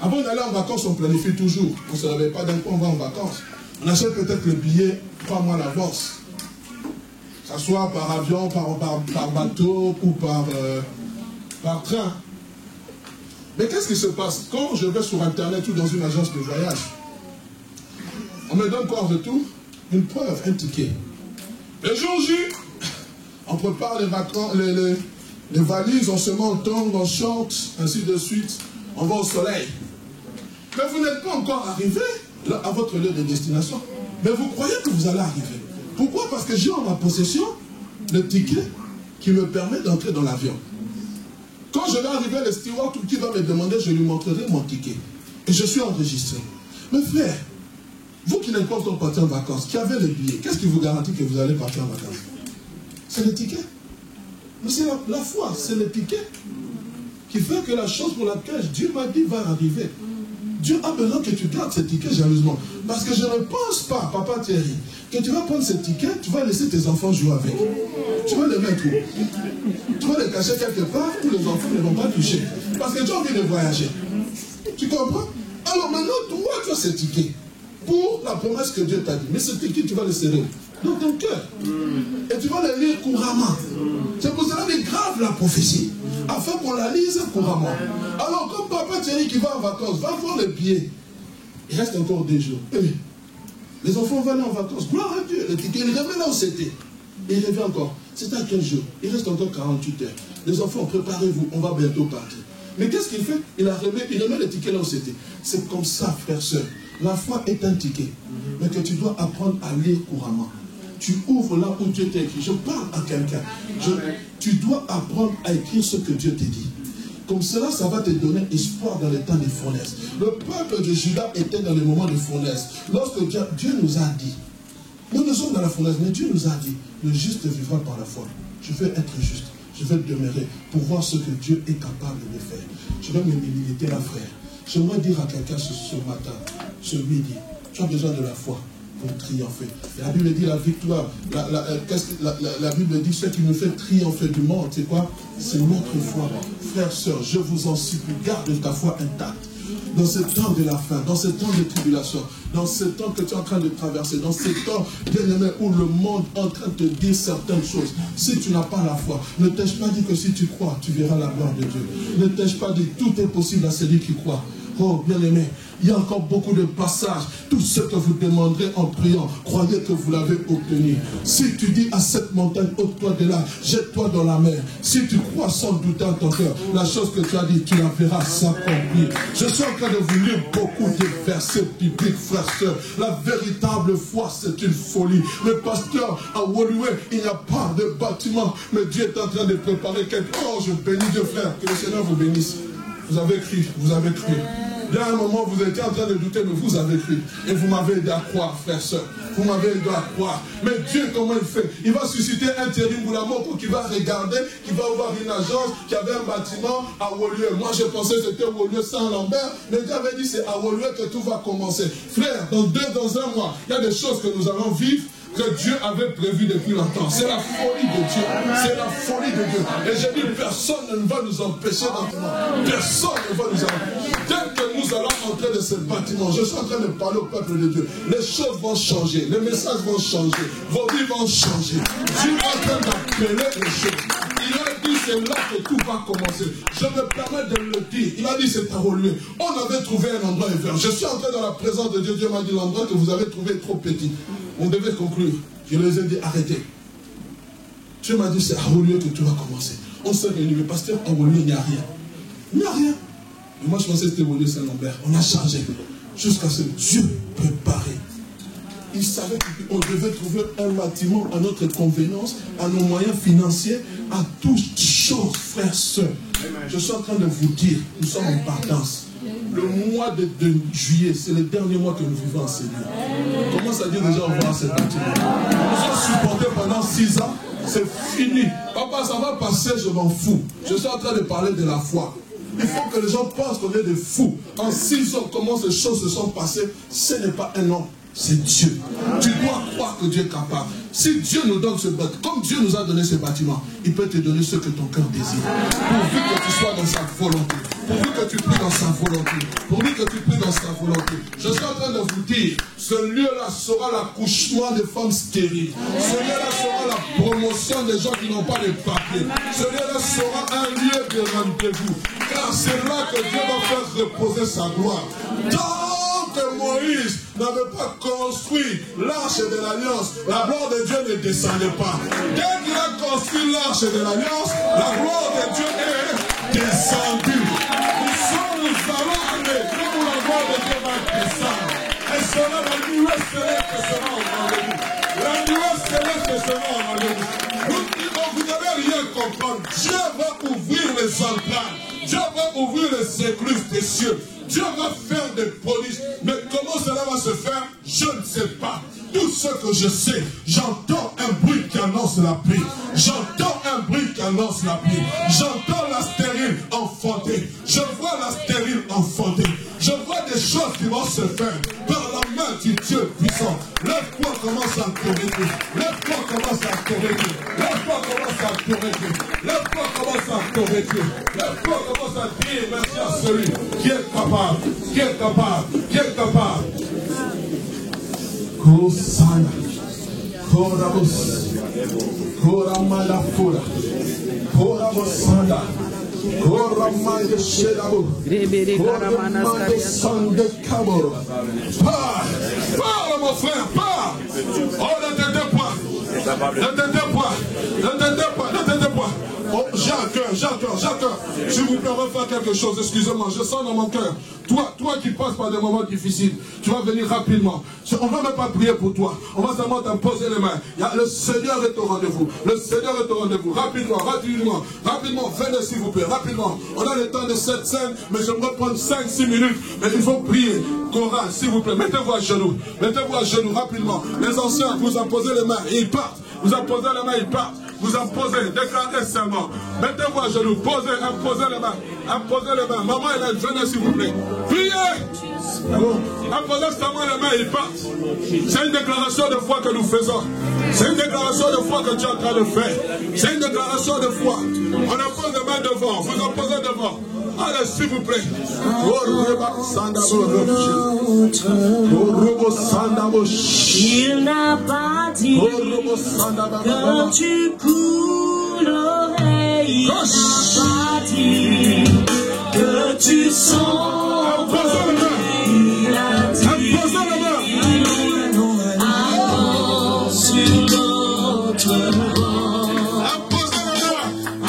[SPEAKER 3] avant d'aller en vacances, on planifie toujours. On ne se réveille pas d'un coup, on va en vacances. On achète peut-être le billet 3 mois à l'avance. Que ce soit par avion, par bateau ou par train. Mais qu'est-ce qui se passe? Quand je vais sur Internet ou dans une agence de voyage, on me donne quoi en retour? Une preuve, un ticket. Le jour J, on prépare les vacances, les valises, on se met en tongs, on chante, ainsi de suite. On va au soleil. Mais vous n'êtes pas encore arrivé à votre lieu de destination. Mais vous croyez que vous allez arriver. Pourquoi? Parce que j'ai en ma possession le ticket qui me permet d'entrer dans l'avion. Quand je vais arriver, le steward qui va me demander, je lui montrerai mon ticket. Et je suis enregistré. Mais frère, vous qui n'êtes pas encore parti en vacances, qui avez le billet, qu'est-ce qui vous garantit que vous allez partir en vacances? C'est le ticket. Mais c'est la foi, c'est le ticket qui fait que la chose pour laquelle Dieu m'a dit va arriver. Dieu a besoin que tu gardes ce ticket jalousement. Parce que je ne pense pas, papa Thierry, que tu vas prendre ce ticket, tu vas laisser tes enfants jouer avec. Tu vas les mettre où? Tu vas les cacher quelque part où les enfants ne vont pas toucher. Parce que tu as envie de voyager. Tu comprends? Alors maintenant, toi, tu as ce ticket.
[SPEAKER 4] pour la promesse que Dieu t'a dit. Mais c'était qui tu vas le serrer? Dans ton cœur. Et tu vas le lire couramment. C'est pour cela qu'il grave la prophétie. Afin qu'on la lise couramment. Alors, comme papa Thierry qui va en vacances, va voir les billets. Il reste encore 2 jours. Les enfants vont aller en vacances. Gloire à Dieu. Le ticket, il remet là où c'était. Et il revient encore. C'est à 15 jours. Il reste encore 48 heures. Les enfants, préparez-vous. On va bientôt partir. Mais qu'est-ce qu'il fait? Il remet le ticket là où c'était. C'est comme ça, frère, soeur. La foi est un ticket. Mais que tu dois apprendre à lire couramment. Tu ouvres là où Dieu t'a écrit. Je parle à quelqu'un. Tu dois apprendre à écrire ce que Dieu t'a dit. Comme cela, ça va te donner espoir dans les temps de fournaise. Le peuple de Juda était dans les moments de fournaise. Lorsque Dieu nous a dit, nous sommes dans la fournaise, mais Dieu nous a dit, le juste vivra par la foi. Je veux être juste. Je veux demeurer pour voir ce que Dieu est capable de faire. Je vais me militer là, frère. J'aimerais dire à quelqu'un ce matin, ce midi, tu as besoin de la foi pour triompher. La Bible dit la victoire. La Bible dit ce qui nous fait triompher du monde, c'est quoi? C'est notre foi. Frères, sœurs, je vous en supplie, garde ta foi intacte. Dans ce temps de la fin, dans ce temps de tribulation, dans ce temps que tu es en train de traverser, dans ce temps, bien-aimé, où le monde est en train de te dire certaines choses, si tu n'as pas la foi, ne t'ai-je pas dit que si tu crois, tu verras la gloire de Dieu? Ne t'ai-je pas dit tout est possible à celui qui croit? Oh, bien-aimé, il y a encore beaucoup de passages. Tout ce que vous demanderez en priant, croyez que vous l'avez obtenu. Si tu dis à cette montagne, ôte-toi de là, jette-toi dans la mer. Si tu crois sans douter en ton cœur, la chose que tu as dit, tu la verras s'accomplir. Je suis en train de vous lire beaucoup de versets bibliques, frères, sœurs. La véritable foi, c'est une folie. Le pasteur à Woluwe, il n'y a pas de bâtiment, mais Dieu est en train de préparer quelque chose. Oh, je bénis Dieu, frère. Que le Seigneur vous bénisse. Vous avez cru, vous avez cru. Il y a un moment, vous étiez en train de douter, mais vous avez cru. Et vous m'avez aidé à croire, frère, soeur. Vous m'avez aidé à croire. Mais Dieu, comment il fait? Il va susciter un Thierry Moulamoko qui va regarder, qui va ouvrir une agence, qui avait un bâtiment à Woluwe. Moi, je pensais que c'était Woluwe Saint-Lambert, mais Dieu avait dit c'est à Woluwe que tout va commencer. Frère, dans 1 mois, il y a des choses que nous allons vivre que Dieu avait prévu depuis longtemps. C'est la folie de Dieu. C'est la folie de Dieu. Et j'ai dit, personne ne va nous empêcher d'entrer. Personne ne va nous empêcher. Dès que nous allons entrer de ce bâtiment, je suis en train de parler au peuple de Dieu. Les choses vont changer. Les messages vont changer. Vos vies vont changer. Dieu est en train d'appeler les choses. Il a dit, c'est là que tout va commencer. Je me permets de le dire. Il a dit, c'est à Woluwe. On avait trouvé un endroit ouvert. Je suis entré dans la présence de Dieu. Dieu m'a dit, l'endroit que vous avez trouvé est trop petit. On devait conclure. Je les ai dit, arrêtez. Dieu m'a dit, c'est à Woluwe que tout va commencer. On s'est réunis, mais pasteur, à Woluwe, il n'y a rien. Il n'y a rien. Mais moi, je pensais que c'était Woluwe Saint-Lambert. On a changé. Jusqu'à ce que Dieu préparait. Il savait qu'on devait trouver un bâtiment à notre convenance, à nos moyens financiers, à toutes choses, frères, sœurs. Je suis en train de vous dire, nous sommes en partance. Le mois de juillet, c'est le dernier mois que nous vivons en Seigneur. On commence à dire déjà au revoir à ce bâtiment. Nous sommes supportés pendant 6 ans, c'est fini. Papa, ça va passer, je m'en fous. Je suis en train de parler de la foi. Il faut que les gens pensent qu'on est des fous. En 6 ans, comment ces choses se sont passées, ce n'est pas un homme. C'est Dieu. Tu dois croire que Dieu est capable. Si Dieu nous donne ce bâtiment, comme Dieu nous a donné ce bâtiment, il peut te donner ce que ton cœur désire. Pourvu que tu sois dans sa volonté. Pourvu que tu pries dans sa volonté. Pourvu que tu pries dans sa volonté. Je suis en train de vous dire, ce lieu-là sera l'accouchement des femmes stériles. Ce lieu-là sera la promotion des gens qui n'ont pas de papier. Ce lieu-là sera un lieu de rendez-vous. Car c'est là que Dieu va faire reposer sa gloire. Que Moïse n'avait pas construit l'arche de l'alliance, la gloire de Dieu ne descendait pas. Dès qu'il a construit l'arche de l'alliance, la gloire de Dieu est descendue. Nous allons aller comme la gloire de Dieu va descendre. Et cela, la nuée céleste sera en rendez-vous. La nuée céleste sera en rendez-vous. Vous n'avez rien comprendre. Dieu va ouvrir les entrailles. Dieu va ouvrir les écluses des cieux. Dieu va faire des prodiges. Mais comment cela va se faire? Je ne sais pas. Tout ce que je sais, j'entends un bruit qui annonce la pluie. J'entends un bruit qui annonce la pluie. J'entends la stérile enfanter. Je vois la stérile enfanter. Je vois des choses qui vont se faire par la main du Dieu puissant. Lève-toi, commence à corriger. Lève-toi, commence à corriger. Lève-toi, commence à corriger. Lève-toi, commence à corriger. Lève-toi, commence à dire merci à celui qui est capable, qui est capable, qui est capable.
[SPEAKER 3] Kosana. Korabos. Koramalafura. Korabosanda. Koramaya Shelabu. Koramaya Sande Kaboro.
[SPEAKER 4] Parle mon frère, parle. Oh, ne t'aide pas. Ne t'aide pas. Ne t'aide pas. Ne t'aide pas. Oh, j'ai un cœur. S'il vous plaît, on va faire quelque chose. Excusez-moi, je sens dans mon cœur. Toi qui passes par des moments difficiles, tu vas venir rapidement. On ne va même pas prier pour toi. On va seulement t'imposer les mains. Le Seigneur est au rendez-vous. Le Seigneur est au rendez-vous. Rapidement, venez s'il vous plaît, rapidement. On a le temps de cette scène, mais j'aimerais prendre 5-6 minutes. Mais il faut prier. Chorale, s'il vous plaît, mettez-vous à genoux. Mettez-vous à genoux rapidement. Les anciens, vous imposez les mains et ils partent. Vous imposez les mains, ils partent. Vous imposez, déclarez seulement. Mettez-vous à genoux, imposez les mains. Imposez les mains. Maman, elle est venue, s'il vous plaît. Priez. Imposez seulement les mains, ils partent. C'est une déclaration de foi que nous faisons. C'est une déclaration de foi que tu es en train de faire. C'est une déclaration de foi. On impose les mains devant. Vous imposez devant. Allez, s'il vous plaît.
[SPEAKER 1] Il n'a pas dit que tu coulerais. Il n'a pas dit que tu sombrerais. Il a dit allons sur l'autre bord.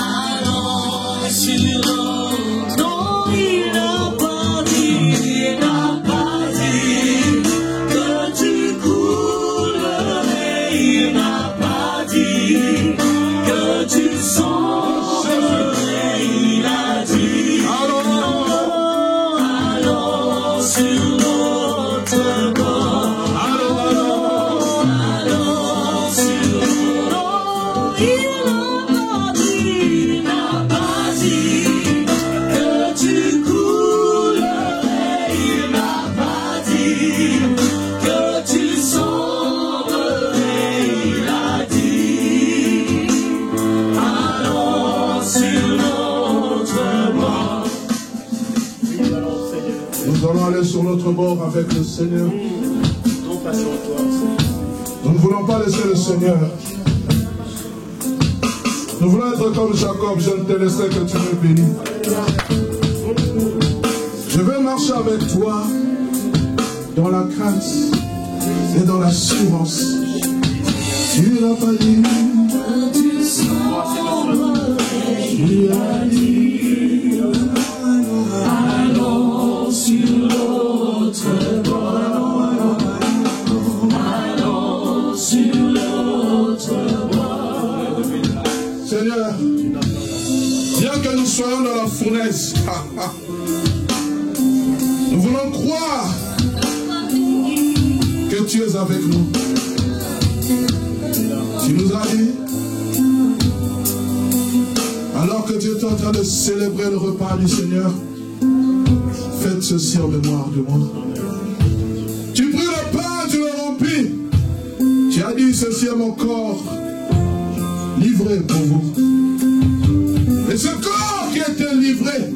[SPEAKER 1] Allons sur l'autre. Non, il n'a pas dit que tu coulerais. Il n'a pas dit que tu sombrerais. Il a dit allons sur l'autre bord. Allons sur l'autre. Il n'a pas dit que tu coulerais. Il n'a pas dit que tu sombrerais. Il a dit allons sur l'autre bord.
[SPEAKER 3] Nous allons aller sur notre bord avec le Seigneur. Nous ne voulons pas laisser le Seigneur. Nous voulons être comme Jacob. Je ne te laisserai que tu me bénis. Je vais marcher avec toi dans la crainte et dans l'assurance. Tu n'as pas dit que tu sombrerais. Tu as dit
[SPEAKER 1] allons sur l'autre bord. Allons sur l'autre bord.
[SPEAKER 3] Seigneur, bien que nous soyons dans la fournaise, nous voulons croire que tu es avec nous. Tu nous as dit, alors que tu es en train de célébrer le repas du Seigneur, faites ceci en mémoire de moi. Tu pris le pain, tu le remplis. Tu as dit, ceci est mon corps, livré pour vous. Et ce corps qui était livré,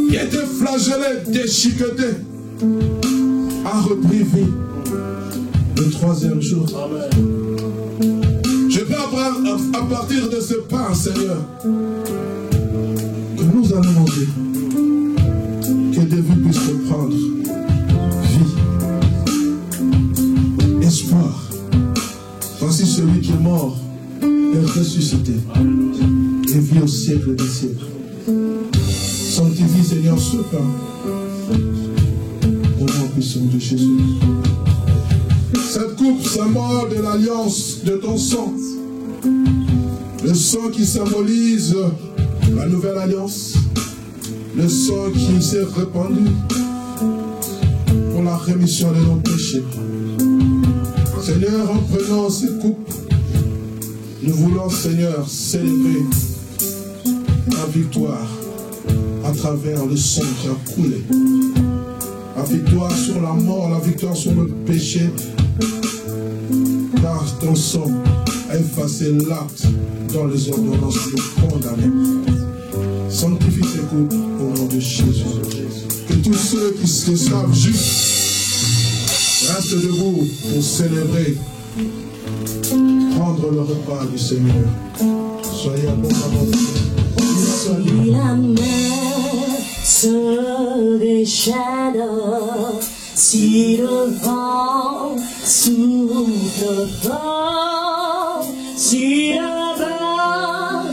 [SPEAKER 3] qui était flagellé, déchiqueté, a repris vie le 3e jour. Je peux à partir de ce pain, Seigneur, que nous allons manger, que des vies puissent reprendre vie, espoir. Voici celui qui est mort est ressuscité et vit au siècle des siècles. Sanctifie, Seigneur, ce pain au nom puissant de Jésus. Cette coupe symbole de l'alliance de ton sang. Le sang qui symbolise la nouvelle alliance. Le sang qui s'est répandu pour la rémission de nos péchés. Seigneur, en prenant cette coupe, nous voulons, Seigneur, célébrer la victoire à travers le sang qui a coulé. La victoire sur la mort, la victoire sur le péché. Car ton sang a effacé l'acte dans les ordonnances de condamner. Sanctifie ces coupes au nom de Jésus. Que tous ceux qui se savent justes Reste debout pour célébrer, prendre le repas du Seigneur. Soyez à bon moment.
[SPEAKER 1] Si la mer se déchaîne, si le vent souffle fort, si la barque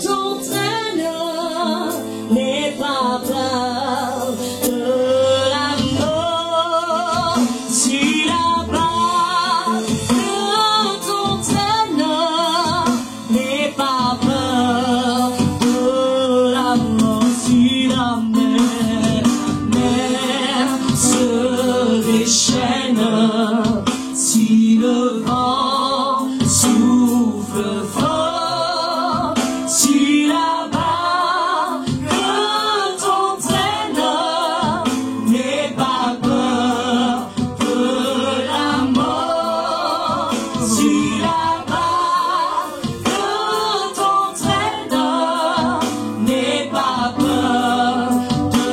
[SPEAKER 1] t'entraîne, n'aie pas peur de la mort. Si la barque t'entraîne, n'aie pas peur de la mort. Si la mer se déchaîne, si le vent souffle fort, si la barque t'entraîne, n'aie pas peur de la mort. Si la barque t'entraîne, n'aie pas peur de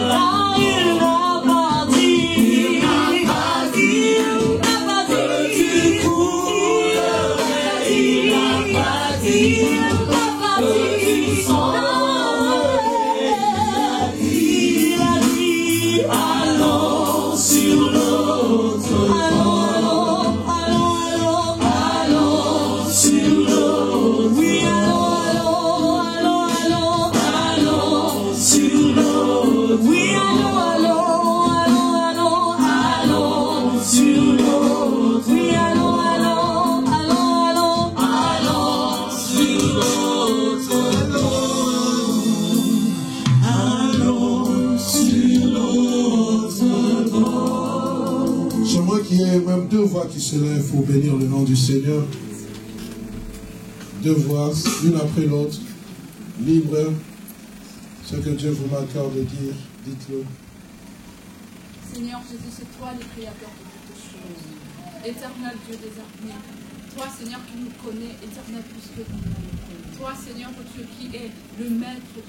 [SPEAKER 1] la il n'a pas dit, il n'a pas dit, il n'a pas dit que tu coulerais, il n'a pas dit, il n'a pas dit qu'il s'en allait. Il a dit allons sur l'autre bord, allons sur l'autre, oui allons sur l'autre, oui allons sur l'autre, oui allons sur l'autre bord.
[SPEAKER 3] J'aimerais qu'il y ait même deux voix qui se lèvent pour bénir le nom du Seigneur. Deux voix, l'une après l'autre, libre. Ce que Dieu vous m'accorde de dire, dites-le.
[SPEAKER 5] Seigneur Jésus, c'est toi le créateur de toutes choses. Éternel Dieu des armées. Toi, Seigneur, qui nous connais, éternel plus que nous. Toi, Seigneur, Dieu qui est le maître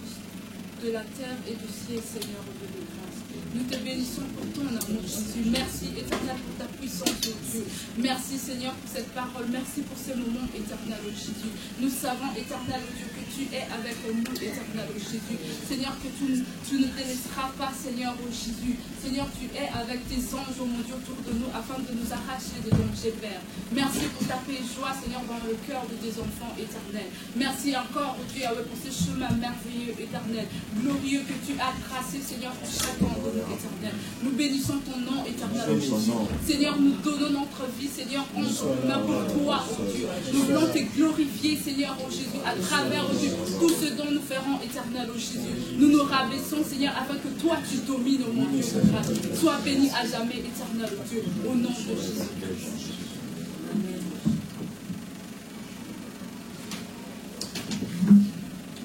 [SPEAKER 5] de la terre et du ciel, Seigneur de grâce. Nous te bénissons pour ton amour, Jésus. Merci, éternel, pour ta puissance, oh Dieu. Merci, Seigneur, pour cette parole. Merci pour ce moment, éternel, oh Jésus. Nous savons, éternel, oh Dieu, que tu es avec nous, éternel, oh Jésus. Seigneur, que tu ne te laisseras pas, Seigneur, oh Jésus. Seigneur, tu es avec tes anges, oh mon Dieu, autour de nous, afin de nous arracher de dangers, Père. Merci pour ta paix et joie, Seigneur, dans le cœur de tes enfants, éternel. Merci encore, oh Dieu, pour ce chemin merveilleux, éternel, glorieux que tu as tracé, Seigneur, pour chacun de nous, éternel. Nous bénissons ton nom, éternel, oh Jésus. Seigneur, nous donnons notre vie, Seigneur, en main pour toi, oh Dieu. Nous voulons te glorifier, Seigneur, oh Jésus, à travers, oh Dieu, tout ce dont nous ferons, éternel, oh Jésus. Nous nous rabaissons, Seigneur, afin que toi, tu domines, oh mon Dieu, de grâce. Sois béni à jamais, éternel, oh Dieu, au nom de Jésus.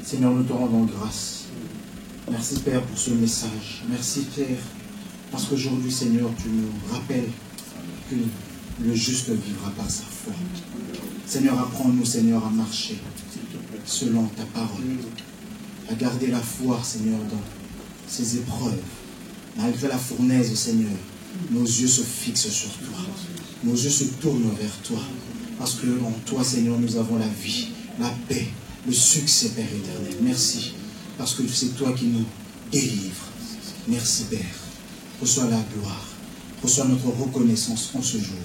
[SPEAKER 6] Seigneur, nous te rendons grâce. Merci, Père, pour ce message. Merci, Père, parce qu'aujourd'hui, Seigneur, tu nous rappelles que le juste vivra par sa foi. Seigneur, apprends-nous, Seigneur, à marcher selon ta parole, à garder la foi, Seigneur, dans ces épreuves. Malgré la fournaise, Seigneur, nos yeux se fixent sur toi. Nos yeux se tournent vers toi. Parce que en toi, Seigneur, nous avons la vie, la paix, le succès, Père éternel. Merci. Parce que c'est toi qui nous délivres. Merci, Père. Reçois la gloire. Reçois notre reconnaissance en ce jour.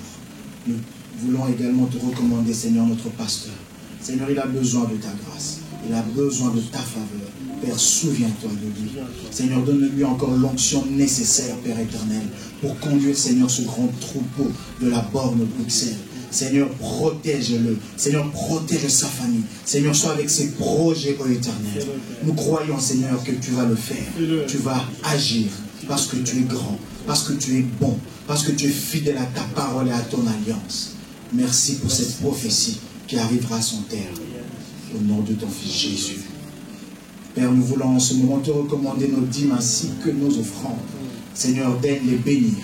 [SPEAKER 6] Nous voulons également te recommander, Seigneur, notre pasteur. Seigneur, il a besoin de ta grâce. Il a besoin de ta faveur. Père, souviens-toi de lui. Seigneur, donne-lui encore l'onction nécessaire, Père éternel, pour conduire, Seigneur, ce grand troupeau de la borne Bruxelles. Seigneur, protège-le. Seigneur, protège sa famille. Seigneur, sois avec ses projets, ô éternel. Nous croyons, Seigneur, que tu vas le faire. Tu vas agir parce que tu es grand, parce que tu es bon, parce que tu es fidèle à ta parole et à ton alliance. Merci pour cette prophétie qui arrivera à son terme. Au nom de ton Fils Jésus. Père, nous voulons en ce moment te recommander nos dîmes ainsi que nos offrandes. Seigneur, daigne les bénir.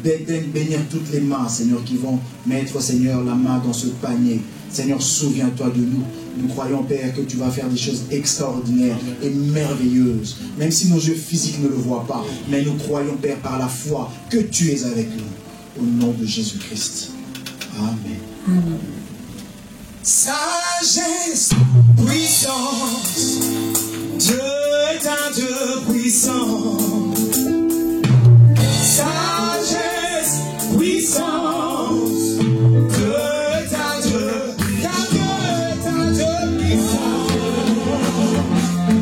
[SPEAKER 6] Daigne bénir toutes les mains, Seigneur, qui vont mettre, Seigneur, la main dans ce panier. Seigneur, souviens-toi de nous. Nous croyons, Père, que tu vas faire des choses extraordinaires et merveilleuses, même si nos yeux physiques ne le voient pas. Mais nous croyons, Père, par la foi, que tu es avec nous. Au nom de Jésus-Christ. Amen.
[SPEAKER 2] Amen. Sagesse, puissance, Dieu est un Dieu puissant. Sagesse, puissance, Dieu est un Dieu, car Dieu est un Dieu puissant.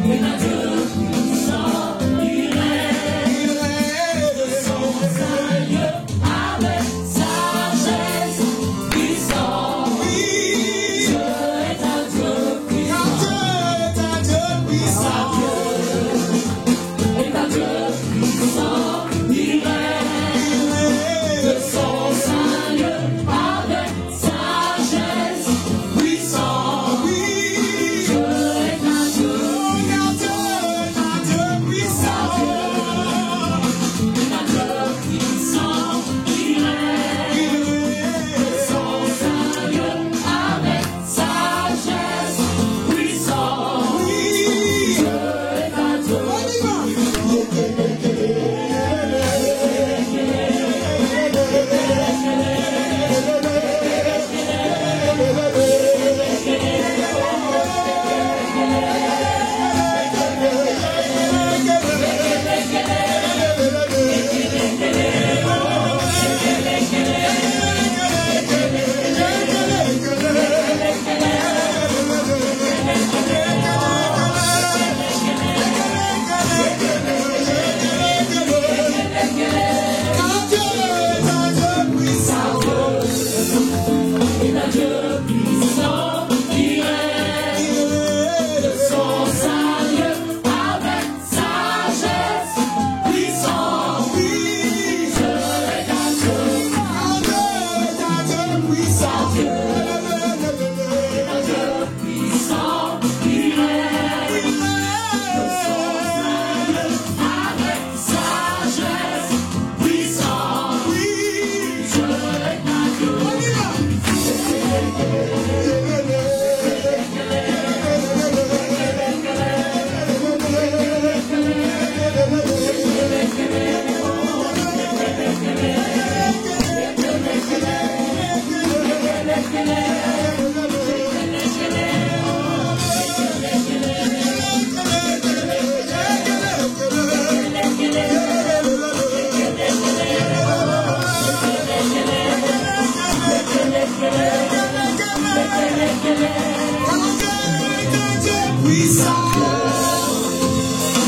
[SPEAKER 2] Il est un Dieu puissant, il règne de son Seigneur avec sagesse, puissance. Oui, Dieu est un Dieu puissant, car Dieu est un Dieu puissant. Est un Dieu puissant, il règne de son Seigneur avec sagesse, puissant. Oui, Dieu est un Dieu, car Dieu est un Dieu puissant.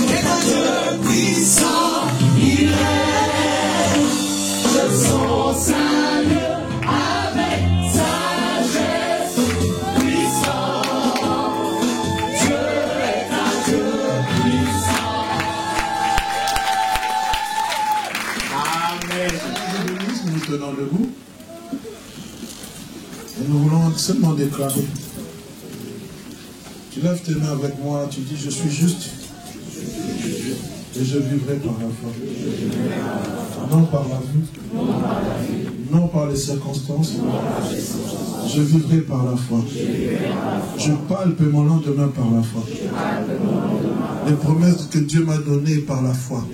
[SPEAKER 2] Est un Dieu puissant, il règne de son Seigneur avec sagesse, puissant. Oui, Dieu est un Dieu.
[SPEAKER 3] Nous tenons debout et nous voulons seulement déclarer. Tu lèves tes mains avec moi, tu dis je suis juste et je vivrai par la foi. Non par la vue, non par les circonstances, je vivrai par la foi. Je palpe mon lendemain par la foi. Les promesses que Dieu m'a données par la foi.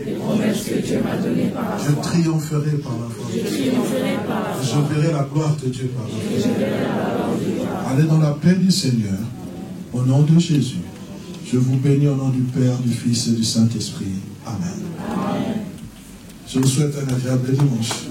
[SPEAKER 3] Je triompherai par la foi. Je verrai la gloire de Dieu par la foi. Allez dans la paix du Seigneur. Au nom de Jésus. Je vous bénis au nom du Père, du Fils et du Saint-Esprit. Amen. Je vous souhaite un agréable dimanche.